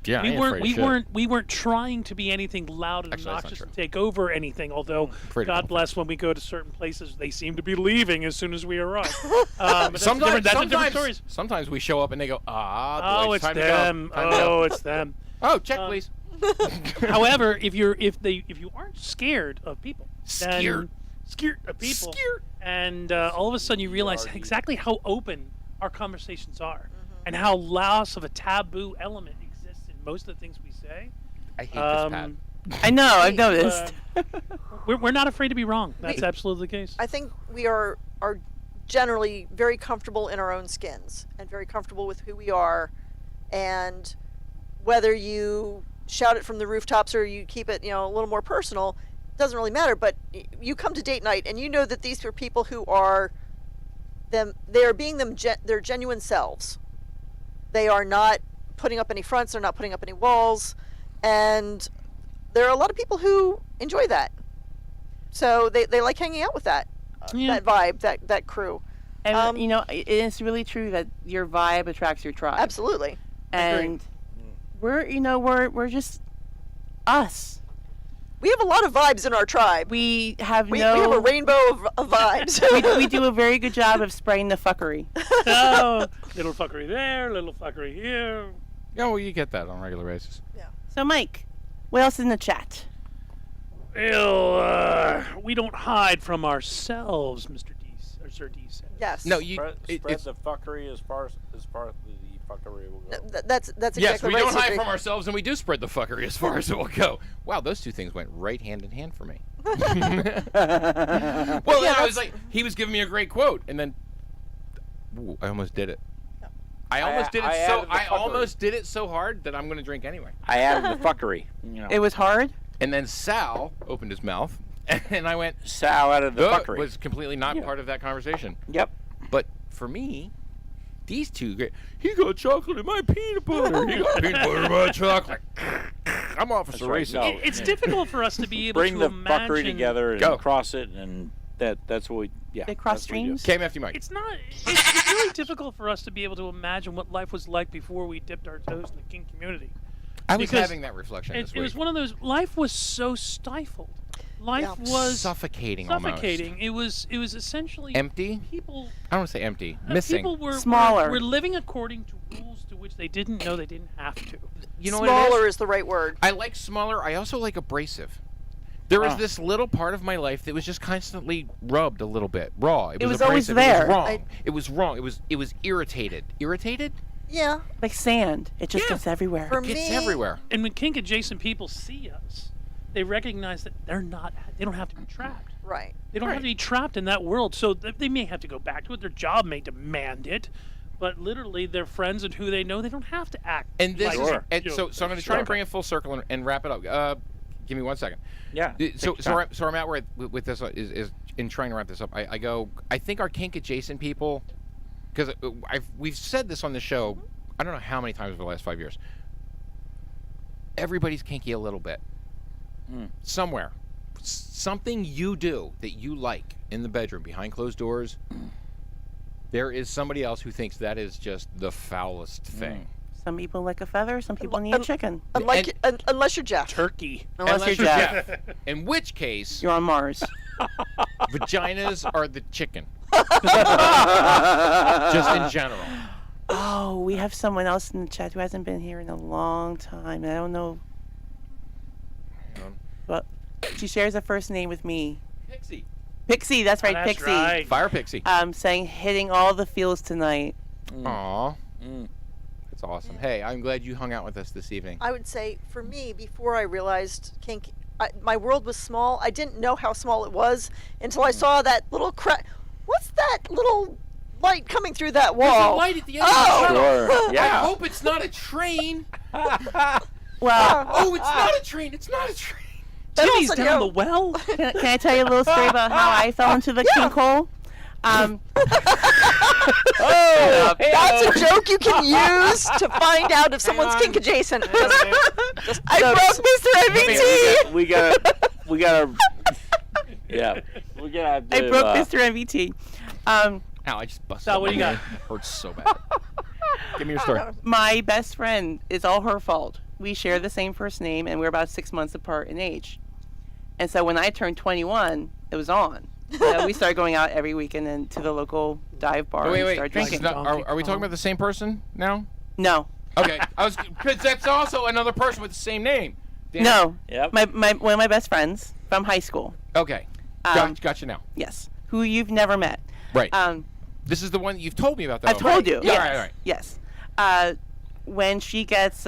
Yeah, I we ain't weren't afraid of we shit. weren't we weren't trying to be anything loud and Actually, that's not obnoxious true. and take over anything. Although Afraid of God elephants. bless, when we go to certain places, they seem to be leaving as soon as we arrive. But that's Sometimes, different stories. sometimes we show up and they go, Oh, boys, it's time to go. them. Time to go." Oh, it's them. Oh, check, please. However, if you aren't scared of people, then Scared. of people, Scared. and all of a sudden you realize exactly how open our conversations are, and how less of a taboo element exists in most of the things we say. I hate this, Pat. I know. I've noticed. We're not afraid to be wrong. That's absolutely the case. I think we are generally very comfortable in our own skins and very comfortable with who we are, and whether you shout it from the rooftops or you keep it, a little more personal, doesn't really matter. But you come to date night and you know that these are people who are them. They are being their genuine selves. They are not putting up any fronts. They're not putting up any walls, and there are a lot of people who enjoy that. So they like hanging out with that vibe, that crew. And it's really true that your vibe attracts your tribe. Absolutely. And we're just us. We have a lot of vibes in our tribe. We have We have a rainbow of vibes. we do a very good job of spraying the fuckery. Oh, little fuckery there, little fuckery here. Yeah, well, you get that on a regular basis. So, Mike, what else is in the chat? Well, we don't hide from ourselves, Mr. D, or Sir D says. Yes. No, Spread it's the fuckery as far as the fuckery will go. That's exactly yes, we right. don't hide Cedric. from ourselves, and we do spread the fuckery as far as it will go. Wow, those two things went right hand in hand for me. Well, then I was like, he was giving me a great quote, and then I almost did it. I almost did it I almost did it so hard that I'm going to drink anyway. I added the fuckery. It was hard. And then Sal opened his mouth, and I went. Sal added the "Ugh," fuckery. was completely not part of that conversation. Yep. But for me, these two, he got chocolate in my peanut butter. He got peanut butter in my chocolate. I'm Officer Racist. No. It's difficult for us to be able Bring to the imagine. fuckery together and Go. cross it, and that's what we. Yeah. They cross that's what we do. streams. KMFT Mike. It's not. It's really difficult for us to be able to imagine what life was like before we dipped our toes in the kink community. I was Because having that reflection this It week. was one of those. Life was so stifled. Life was suffocating suffocating. It was essentially Empty? People. I don't want to say empty. Missing. People were Smaller. Were living according to rules to which they didn't know they didn't have to. You know what it Smaller is? is the right word. I like smaller. I also like abrasive. There was this little part of my life that was just constantly rubbed a little bit, raw. It was always abrasive. there. It was wrong. It was wrong. It was irritated. Irritated? Yeah. Like sand. It just Yeah. gets everywhere. For It's me, everywhere. And when kink adjacent people see us, they recognize that they don't have to be trapped. right. They don't have to be trapped in that world. So they may have to go back to it. Their job may demand it, but literally their friends and who they know, they don't have to act. And this like, is, and you so know, I'm going to try and bring it full circle and wrap it up. Give me 1 second. Yeah. So I'm at where with this is in trying to wrap this up. I think our kink adjacent people, because we've said this on the show, I don't know how many times over the last 5 years. Everybody's kinky a little bit. Somewhere. Something you do that you like in the bedroom behind closed doors. There is somebody else who thinks that is just the foulest thing. Some people like a feather. Some people need a chicken. Unless you're Jeff. Turkey. Unless you're Jeff. In which case, You're on Mars. vaginas are the chicken. Just in general. Oh, we have someone else in the chat who hasn't been here in a long time. I don't know. But she shares a first name with me. Pixie. Pixie, that's right, That's Pixie. right. Fire Pixie. Saying hitting all the feels tonight. Aw. That's awesome. Hey, I'm glad you hung out with us this evening. I would say for me, before I realized kink, my world was small. I didn't know how small it was until I saw that little crack. What's that little light coming through that wall? There's a light at the end of the tunnel. Sure. I Yeah. hope it's not a train. Well, Oh, it's not a train. It's not a train. Jimmy's also, down you the well. can I tell you a little story about how I fell into the kink hole? That's a joke you can use to find out if someone's kink adjacent. I broke Mr. MVT. We gotta. Yeah. We gotta. I broke Mr. MVT. Ow, I just busted. Sal, what up do you my got? knee. Hurts so bad. Give me your story. My best friend is all her fault. we share the same first name, and we're about 6 months apart in age. And so when I turned 21, it was on. We started going out every weekend and to the local dive bar and started drinking. Are we talking about the same person now? No. Okay, because that's also another person with the same name. Dan? No. Yep. My one of my best friends from high school. Okay, gotcha now. Yes. Who you've never met. Right. This is the one that you've told me about. Though. I've told you. Yeah. Yes. All right. Yes. When she gets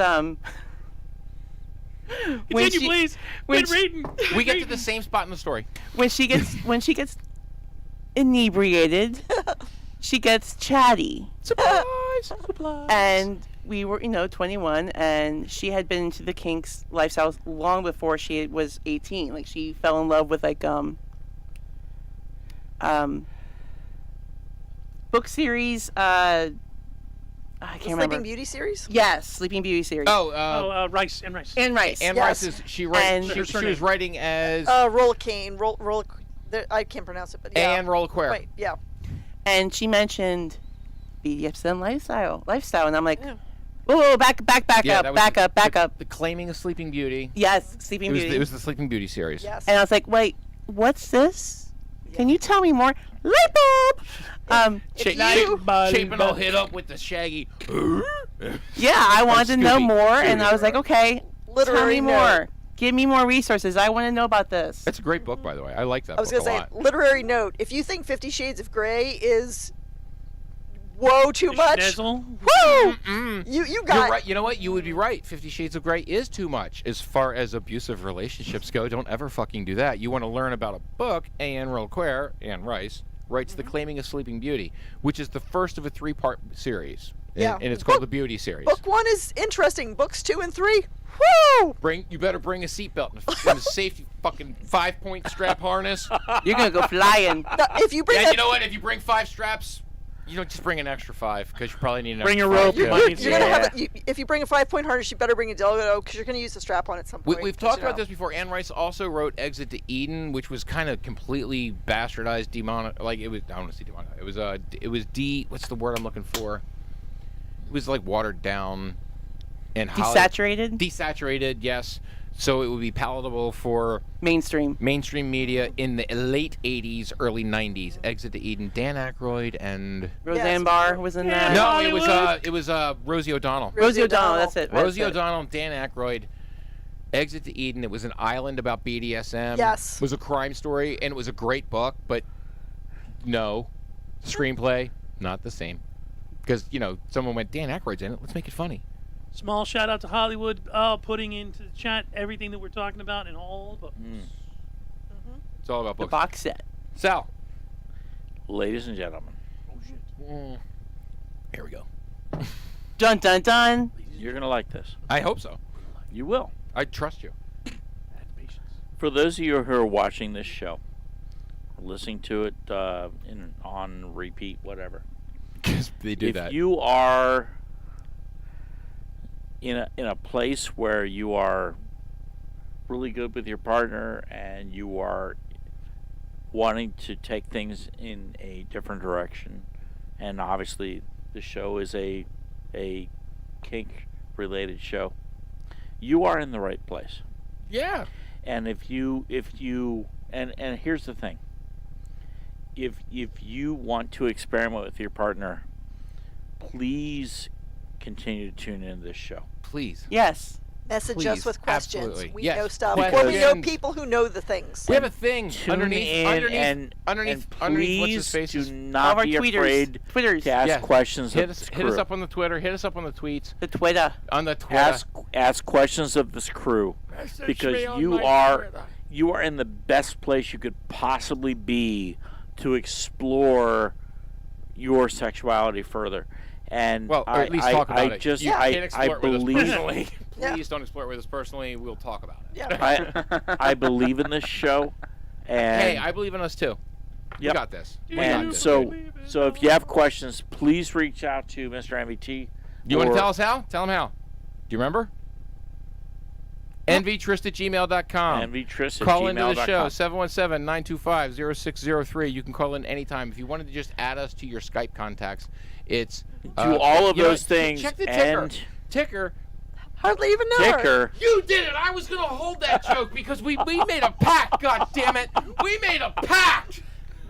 Continue, please. Quit reading. We get to the same spot in the story. When she gets inebriated, she gets chatty. Surprise! And we were, 21, and she had been into the kinks lifestyle long before she was 18. Like, she fell in love with book series. I can't remember. Sleeping Beauty series? Yes, Sleeping Beauty series. Rice and Rice. Anne Rice. Anne Yes. Rice is she was writing as I can't pronounce it, but yeah. Anne Rolliquer. Right, yeah. And she mentioned BDSM lifestyle, and I'm like, whoa, back up. The Claiming a Sleeping Beauty. Yes, Sleeping Beauty. It was the Sleeping Beauty series. Yes. And I was like, wait, what's this? Can you tell me more? Light bulb! Chapin will hit up with the shaggy. Yeah, I wanted to know Scooby. more, and I was like, okay, tell Literary me note. more. Give me more resources. I want to know about this. It's a great book, by the way. I like that I was book going a to say, lot. literary note. If you think 50 Shades of Grey is too much, Schnizzle. woo! You got You're right. You know what? You would be right. 50 Shades of Grey is too much as far as abusive relationships go. Don't ever fucking do that. You want to learn about a book. Anne Rolliquer, Anne Rice, writes The Claiming a Sleeping Beauty, which is the first of a 3-part series. Yeah. And it's called the Beauty series. Book 1 is interesting. Books 2 and 3, woo! You better bring a seatbelt and a safety fucking 5-point strap harness. You're going to go flying. Now, if you bring And you know what? If you bring 5 straps, you don't just bring an extra 5 because you probably need an Bring extra a rope. 5. you're gonna have if you bring a 5-point harness, you better bring a dildo because you're gonna use the strap on at some point. We've talked about this before. Anne Rice also wrote Exit to Eden, which was kind of completely bastardized, demonic. Like it was. I don't want to say demonic. It was what's the word I'm looking for? It was like watered down and Desaturated? Desaturated, yes. So it would be palatable for mainstream media in the late 80s, early 90s. Exit to Eden. Dan Aykroyd and Roseanne Barr was in that. No, it was Rosie O'Donnell. Rosie O'Donnell, that's it. Rosie O'Donnell and Dan Aykroyd. Exit to Eden. It was an island about BDSM. Yes. It was a crime story, and it was a great book, but no. Screenplay, not the same. Because, someone went, Dan Aykroyd's in it. Let's make it funny. Small shout out to Hollywood putting into the chat everything that we're talking about in all the books. It's all about The books. box set. Sal. Ladies and gentlemen, Here we go. Dun, dun, dun. you're going to like this. I hope so. You will. I trust you. For those of you who are watching this show, listening to it on repeat, whatever. Because they do that. If you are in a place where you are really good with your partner and you are wanting to take things in a different direction, and obviously the show is a kink related show, you are in the right place. Yeah. And if you and here's the thing, if you want to experiment with your partner, please continue to tune into this show. Please. Yes. Message Please, us with questions. absolutely. We Yes. know stuff. Questions. Or we know people who know the things. We have a thing Tune underneath in underneath what's please his face. do All not of our be tweeters. afraid Twitters. to ask Yeah. questions Hit of us, this hit us crew. up on the Twitter. Hit us up on the tweets. The Twitter. On the Twitter. Ask questions of this crew because you are in the best place you could possibly be to explore your sexuality further. And Well, or at least talk about it. Just, You I can't explore it with us believe personally. Yeah. Please don't explore it with us personally. We'll talk about it. Yeah. I believe in this show. And Hey, I believe in us too. We Yep. got this. We got And this. so if you have questions, please reach out to Mr. MVT. You want to or- tell us how? Tell him how. Do you remember? nvtrist@gmail.com. nvtrist@gmail.com. Call into the show, 717-925-0603. You can call in anytime. If you wanted to just add us to your Skype contacts, it's... Do all of you know those what? things Check the ticker. and... Ticker, Hardly even know her. Kicker. You did it. I was gonna hold that joke because we made a pact. God damn it, we made a pact.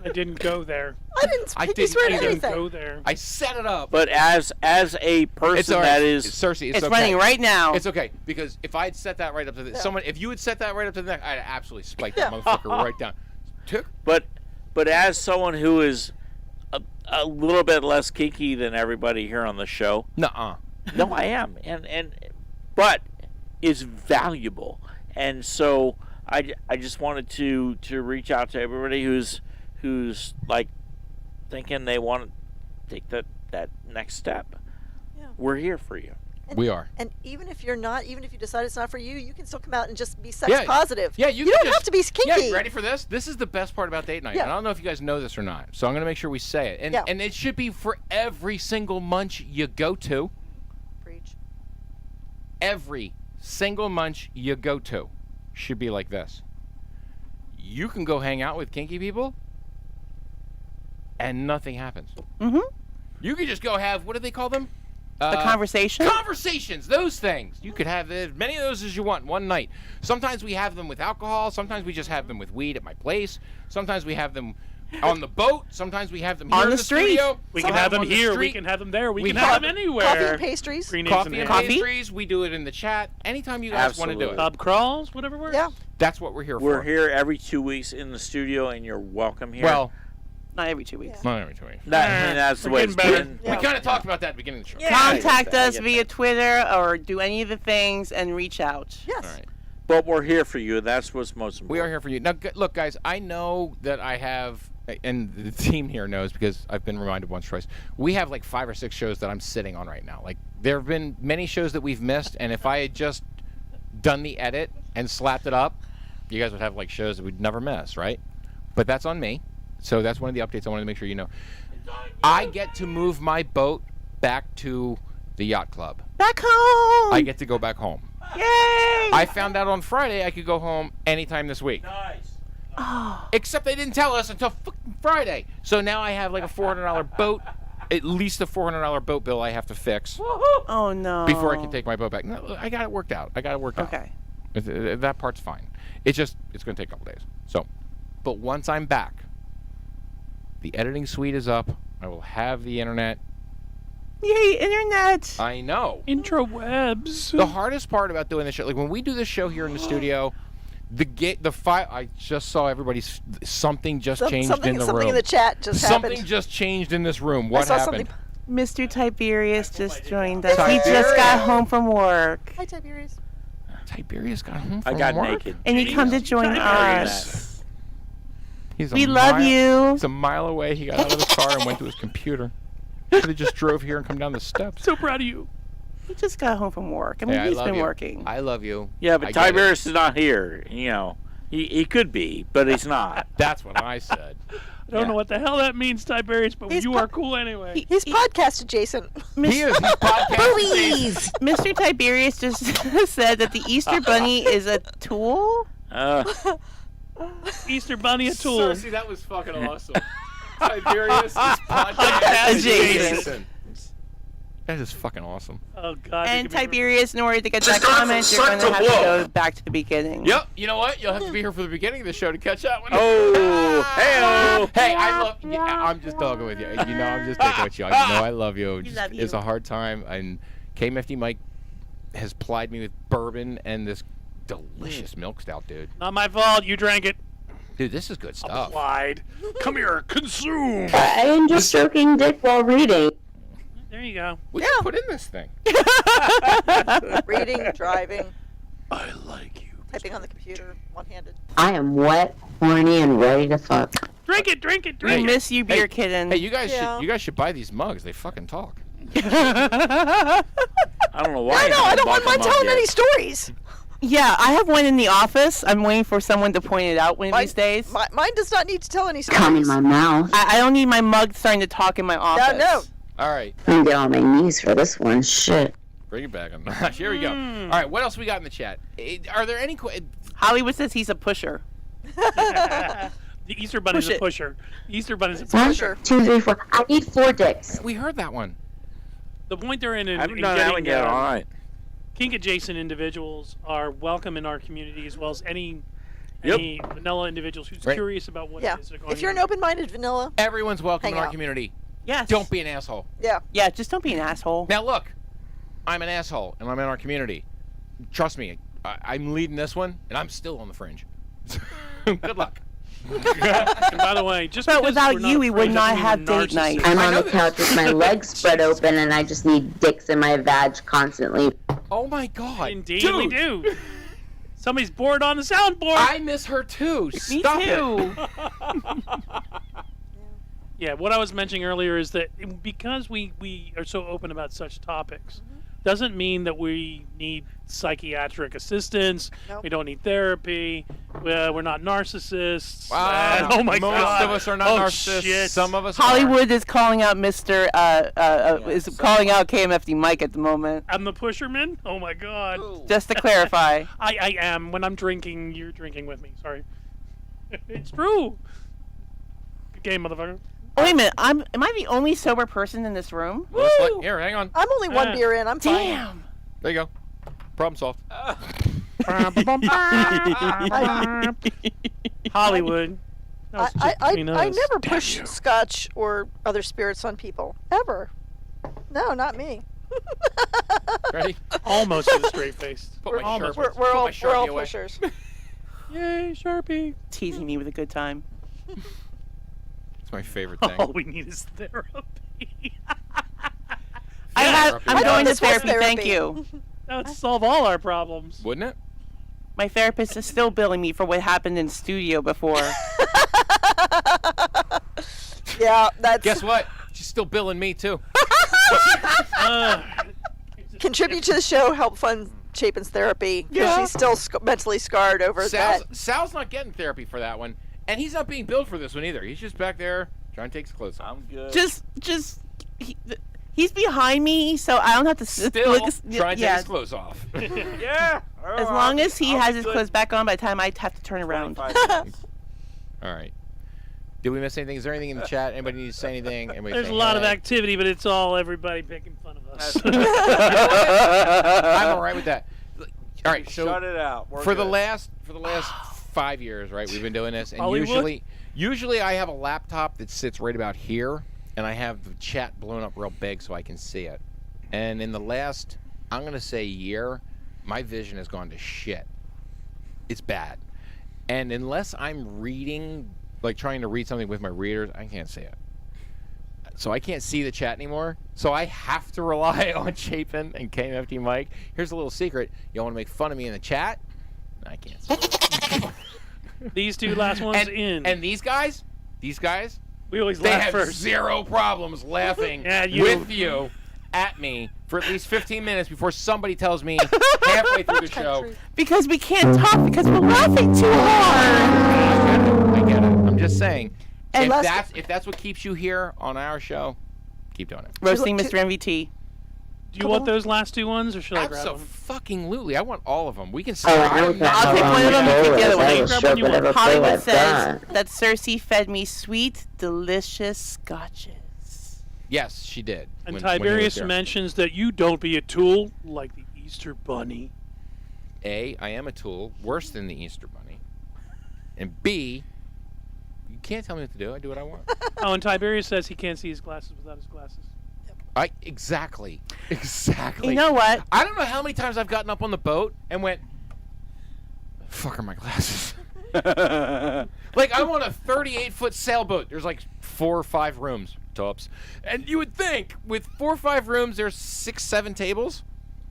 I didn't go there. I didn't I pinky swear to didn't Didn't anything. go there. I set it up. But as a person all right. that is Cersei, It's okay. running right now. It's okay because if I'd set that right up to the if you had set that right up to the neck, I'd absolutely spiked that motherfucker right down. Tick. but as someone who is a little bit less kinky than everybody here on the show. Nuh-uh. No, I am. But is valuable. And so I just wanted to reach out to everybody who's like thinking they want to take that next step. Yeah. We're here for you. We are. And even if you're not, even if you decide it's not for you, you can still come out and just be sex Yeah. positive. Yeah, you can don't just- have to be kinky. Yeah, you ready for this? This is the best part about date night. Yeah. And I don't know if you guys know this or not, so I'm going to make sure we say it. And Yeah. and it should be for every single munch you go to. Preach. Every single munch you go to should be like this. You can go hang out with kinky people, and nothing happens. Mm-hmm. You can just go have, what do they call them? The conversation? Conversations, those things. You could have as many of those as you want one night. Sometimes we have them with alcohol. Sometimes we just have them with weed at my place. Sometimes we have them on the boat. Sometimes we have them here On in the street. studio. We can Sometimes have them on the here. We street. can have them there. We We can have have them anywhere. Coffee and pastries. Green eggs Coffee and Coffee? pastries. We do it in the chat. Anytime you guys want to do Absolutely. it. Pub crawls, whatever works. Yeah. That's what we're here We're for. here every 2 weeks in the studio, and you're welcome here. Well, Not every 2 weeks. not every 2 weeks. I mean, that's the we're way getting it's better. been. Yeah. We kind of talked about that at the beginning of the show. Yeah. Contact I us get via that. Twitter or do any of the things and reach out. Yes. All right. But we're here for you. That's what's most important. We are here for you. Now, look, guys, I know that I have, and the team here knows because I've been reminded once or twice, we have like 5 or 6 shows that I'm sitting on right now. Like, there have been many shows that we've missed, and if I had just done the edit and slapped it up, you guys would have like shows that we'd never miss, right? But that's on me. So that's one of the updates I wanted to make sure you know. I get to move my boat back to the yacht club. Back home! I get to go back home. Yay! I found out on Friday I could go home anytime this week. Nice. Except they didn't tell us until fucking Friday. So now I have like a $400 boat, at least a $400 boat bill I have to fix Oh, no. before I can take my boat back. No, I got it worked out. Okay. That part's fine. It's going to take a couple days. So, but once I'm back, the editing suite is up. I will have the internet. Yay, internet! I know. Intrawebs. The hardest part about doing this show, like when we do this show here in the studio, the file. I just saw everybody's something just changed in the something room. in the chat just Something happened. just changed in this room. I What saw happened? something. Mr. Tiberius just joined us. Tiberius. He just got home from work. Hi, Tiberius. Tiberius got home I from got work. naked. And he come to join Tiberius. us. He's a We love mile- you. He's a mile away. He got out of his car and went to his computer. Could have just drove here and come down the steps. So proud of you. He just got home from work. I mean, Hey, I he's love been you. working. I love you. Yeah, I but get it. Tiberius is not here. You know, he could be, but he's not. That's what I said. I don't know what the hell that means, Tiberius, but He's you po- are cool anyway. He's podcast adjacent. He is. He's podcasting. Mr. Tiberius just said that the Easter Bunny is a tool. Easter Bunny a tool. Cersei, that was fucking awesome. Tiberius is podcast Podcast adjacent. adjacent. That is fucking awesome. Oh, God. And they give me- Tiberius, in order to get Just that gone comment, from you're going to suck have to to blow. go back to the beginning. Yep. You know what? You'll have to be here for the beginning of the show to catch up. Oh, hey-o. Hey, I love. Yeah, I'm just talking with you. You know, I'm just picking with you. I know I love you. Just- love It's you. a hard time, and K-Mifty Mike has plied me with bourbon and this delicious milk stout, dude. Not my fault. You drank it. Dude, this is good stuff. Applied. Come here. Consume. I am just stroking dick while reading. There you go. What did you put in this thing? Reading, driving, I like you. typing on the computer, one-handed. I am wet, horny, and ready to fuck. Drink it. Drink it. We Drink it. miss you, beer kitten. Hey, you guys Yeah. should buy these mugs. They fucking talk. I don't know why. I know. I don't want mine telling any stories. Yeah, I have one in the office. I'm waiting for someone to point it out one of Mine- these days. Mine does not need to tell any stories. Come in my mouth. I don't need my mug starting to talk in my office. No. All right, I'm get on my knees for this one. Shit. bring it back a notch. Here we go. All right, what else we got in the chat? Are there any? Hollywood says he's a pusher. The Easter Bunny's Push a it. pusher. The Easter Bunny's a One, pusher. 2, 3, 4. I need 4 dicks. We heard that one. The point they're in I haven't in done that one getting yet. All right. kink adjacent individuals are welcome in our community as well as any vanilla individuals who's Right. curious about what Yeah. it is that are going If you're an on. open-minded vanilla, Everyone's welcome Hang in our out. community. Yes. Don't be an asshole. yeah. Yeah, just don't be an asshole. Now look, I'm an asshole, and I'm in our community. Trust me, I'm leading this one, and I'm still on the fringe. Good luck. And by the way, just But because without we're you, we would afraid not of have being date night. narcissists- I'm I on know the couch with my legs spread open and I just need dicks in my vag constantly. Oh my God. Indeed, Dude, we do. Somebody's bored on the soundboard. I miss her too. Me Stop too. Yeah, what I was mentioning earlier is that because we are so open about such topics, doesn't mean that we need psychiatric assistance. Nope. We don't need therapy. We're not narcissists. Wow. And- oh my Most God! of us are not oh, narcissists. Shit. Some of us Hollywood is calling out Mr. Is calling out KMFD Mike at the moment. I'm the pusherman. Oh my God! Just to clarify. I am. When I'm drinking, you're drinking with me. Sorry. It's true. Good game, motherfucker. Oh, wait a minute. Am I the only sober person in this room? are. Here, hang on. I'm only one beer in. I'm fine. Damn. There you go. Problem solved. Hollywood. That was just I between us. never push scotch or other spirits on people. Ever. No, not me. Ready? Almost with a straight face. Put my Almost. Sharpie- We're put all my Sharpie away. pushers. Yay, Sharpie. Teasing me with a good time. It's my favorite thing. All we need is therapy. I'm I going to this was therapy. Thank therapy. you. That would solve all our problems. Wouldn't it? My therapist is still billing me for what happened in studio before. Yeah, that's Guess what? She's still billing me too. contribute to the show. Help fund Chapin's therapy because Yeah. she's still mentally scarred over that. Sal's not getting therapy for that one, and he's not being billed for this one either. He's just back there trying to take his clothes off. I'm good. He's behind me, so I don't have to Still look. trying to take yeah. his clothes off. Yeah. As long as he has his clothes back on by the time I have to turn around. 25 minutes. All right. Did we miss anything? Is there anything in the chat? Anybody need to say anything? Anybody There's a say lot of hey? activity, but it's all everybody picking fun of us. I'm all right with that. All right, so Shut it out. We're for the good. last 5 years, right? We've been doing this, and Hollywood? usually I have a laptop that sits right about here, and I have the chat blown up real big so I can see it. And in the last, I'm gonna say year, my vision has gone to shit. It's bad, and unless I'm reading, like trying to read something with my readers, I can't see it. So I can't see the chat anymore. So I have to rely on Chapin and KMFT Mike. Here's a little secret. Y'all want to make fun of me in the chat? I can't see it. These two last ones in. And these guys, we always they laugh have first. zero problems laughing Yeah, you. with you at me for at least 15 minutes before somebody tells me halfway through the show. Because we can't talk because we're laughing too hard. I get it. I'm just saying. And If that's what keeps you here on our show, keep doing it. Roasting Mr. MVT. Do you want those last two ones, or should I grab them? Absolutely. I want all of them. We can Oh, I start. don't I'll take one of them and take the other one. I You will grab stroke one you want. whatever flavor Hollywood I've says got. that Cersei fed me sweet, delicious scotches. Yes, she did. And when he was Tiberius there. mentions that you don't be a tool like the Easter Bunny. A, I am a tool, worse than the Easter Bunny. And B, you can't tell me what to do. I do what I want. Oh, and Tiberius says he can't see his glasses without his glasses. Exactly. You know what? I don't know how many times I've gotten up on the boat and went, fuck are my glasses? Like, I'm on a 38-foot sailboat. There's like 4 or 5 rooms, tops. And you would think with 4 or 5 rooms, there's 6, 7 tables.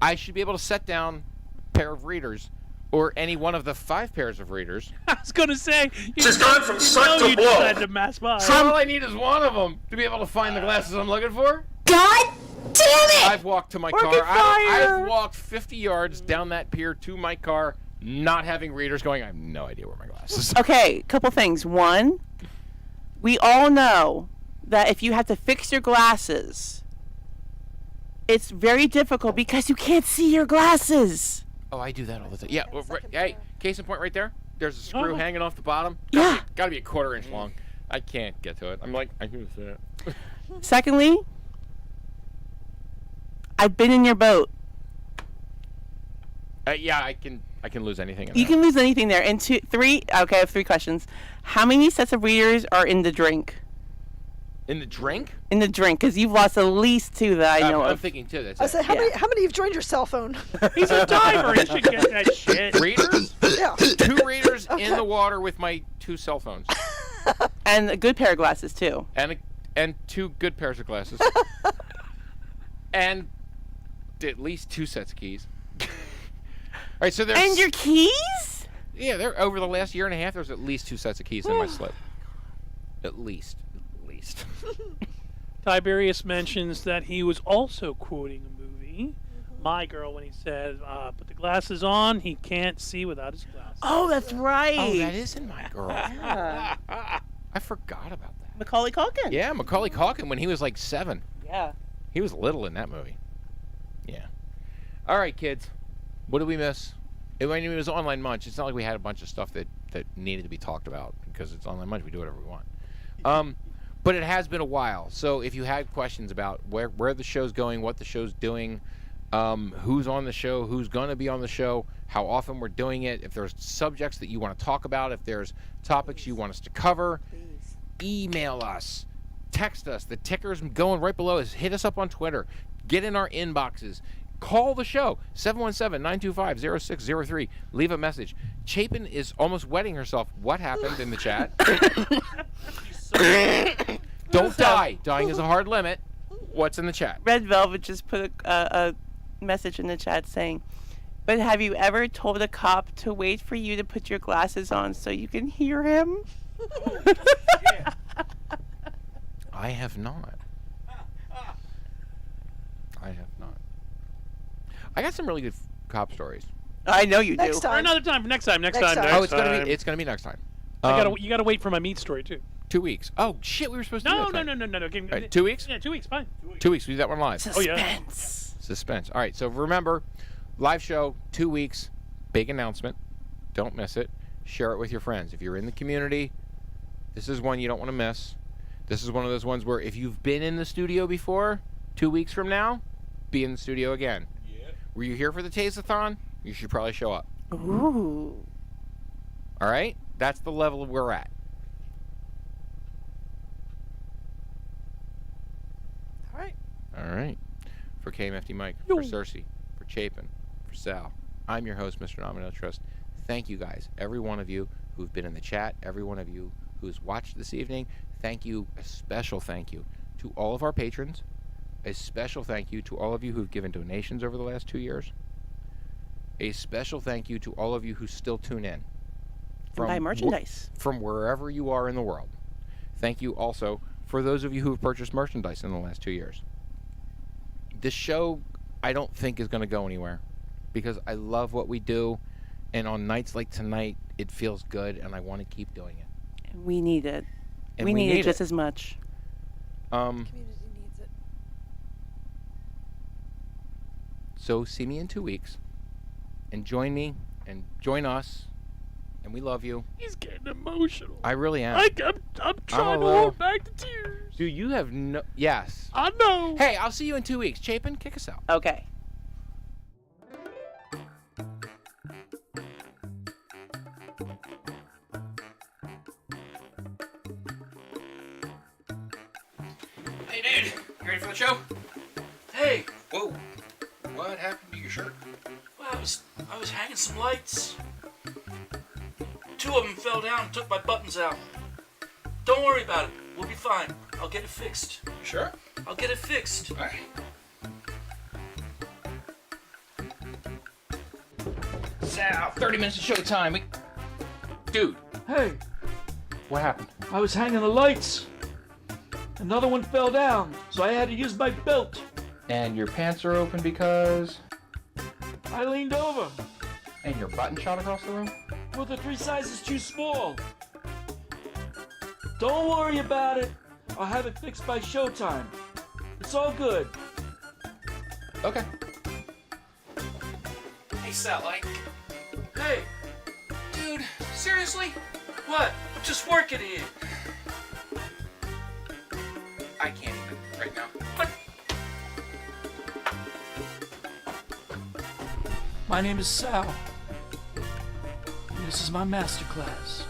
I should be able to set down a pair of readers or any one of the 5 pairs of readers. I was going to say, She's gone from suck to you blow. decided to mass by. So all I need is one of them to be able to find the glasses I'm looking for. God damn it! I've walked to my Working car. fire! I've walked 50 yards down that pier to my car, not having readers going. I have no idea where my glasses are. Okay, couple things. One, we all know that if you have to fix your glasses, it's very difficult because you can't see your glasses. Oh, I do that all the time. Yeah. Hey, case in point right there. There's a screw Oh. hanging off the bottom. Yeah. Gotta be a 1/4 inch long. I can't get to it. I'm like, I can see it. Secondly, I've been in your boat. Yeah, I can lose anything in You there. can lose anything there. And three. Okay, I have 3 questions. How many sets of readers are in the drink? In the drink? In the drink, because you've lost at least 2 that I know I'm of. thinking too. That's I it. said, how many have joined your cell phone? He's a diver. He should get that shit. Readers? Yeah. 2 readers in the water with my 2 cell phones. And a good pair of glasses too. And 2 good pairs of glasses. And at least 2 sets of keys. All right, so there's... And your keys? Yeah, over the last year and a half, there's at least 2 sets of keys in my slip. At least. Tiberius mentions that he was also quoting a movie, My Girl, when he said, put the glasses on, he can't see without his glasses. Oh, that's right. Oh, that is in My Girl. Yeah. I forgot about that. Macaulay Culkin. Yeah, Macaulay Culkin when he was like 7. Yeah. He was little in that movie. Yeah. All right, kids. What did we miss? It was online Munch. It's not like we had a bunch of stuff that needed to be talked about because it's online Munch. We do whatever we want. But it has been a while. So if you had questions about where the show's going, what the show's doing, who's on the show, who's going to be on the show, how often we're doing it, if there's subjects that you want to talk about, if there's topics you want us to cover, email us, text us. The ticker's going right below us. Hit us up on Twitter. Get in our inboxes. Call the show, 717-925-0603. Leave a message. Chapin is almost wetting herself. What happened in the chat? Don't die. Dying is a hard limit. What's in the chat? Red Velvet just put a message in the chat saying, but have you ever told a cop to wait for you to put your glasses on so you can hear him? I have not. I got some really good cop stories. I know you Next do. time. Or another time. Next time. Next Next time. time. Oh, it's gonna be next time. You gotta wait for my meat story too. 2 weeks. Oh shit, we were supposed to do No, that no, tonight. no. Okay, All right, 2 weeks? Yeah, 2 weeks. Fine. 2 weeks. We do that one live. Oh yeah. Suspense. All right, so remember, live show, 2 weeks, big announcement. Don't miss it. Share it with your friends. If you're in the community, this is one you don't want to miss. This is one of those ones where if you've been in the studio before, 2 weeks from now, be in the studio again. Were you here for the Taste-a-thon? You should probably show up. Ooh. All right? That's the level we're at. All right. For KMFD Mike, for Cersei, for Chapin, for Sal, I'm your host, Mr. Nominal Trust. Thank you guys, every one of you who've been in the chat, every one of you who's watched this evening. Thank you, a special thank you to all of our patrons. A special thank you to all of you who've given donations over the last 2 years. A special thank you to all of you who still tune in. And buy merchandise. From wherever you are in the world. Thank you also for those of you who have purchased merchandise in the last 2 years. This show, I don't think is going to go anywhere because I love what we do, and on nights like tonight, it feels good, and I want to keep doing it. And we need it. And we need it just it. as much. Community needs it. So see me in 2 weeks, and join me, and join us, and we love you. He's getting emotional. I really am. I'm trying to hold back the tears. Dude, you have no... Yes. I know. Hey, I'll see you in 2 weeks. Chapin, kick us out. Okay. Hey, dude. You ready for the show? Hey, Whoa. What happened to your shirt? well, I was hanging some lights. 2 of them fell down and took my buttons out. Don't worry about it. We'll be fine. I'll get it fixed. Sure. I'll get it fixed. All right. Sal, 30 minutes of show time. Dude, Hey, what happened? I was hanging the lights. Another one fell down, so I had to use my belt. And your pants are open because... I leaned over. And your button shot across the room? Well, the 3 sizes too small. Don't worry about it. I'll have it fixed by showtime. It's all good. Okay. Hey, Sal, Hey, dude, seriously? what? I'm just working here. I can't even right now. What? My name is Sal. And this is my masterclass.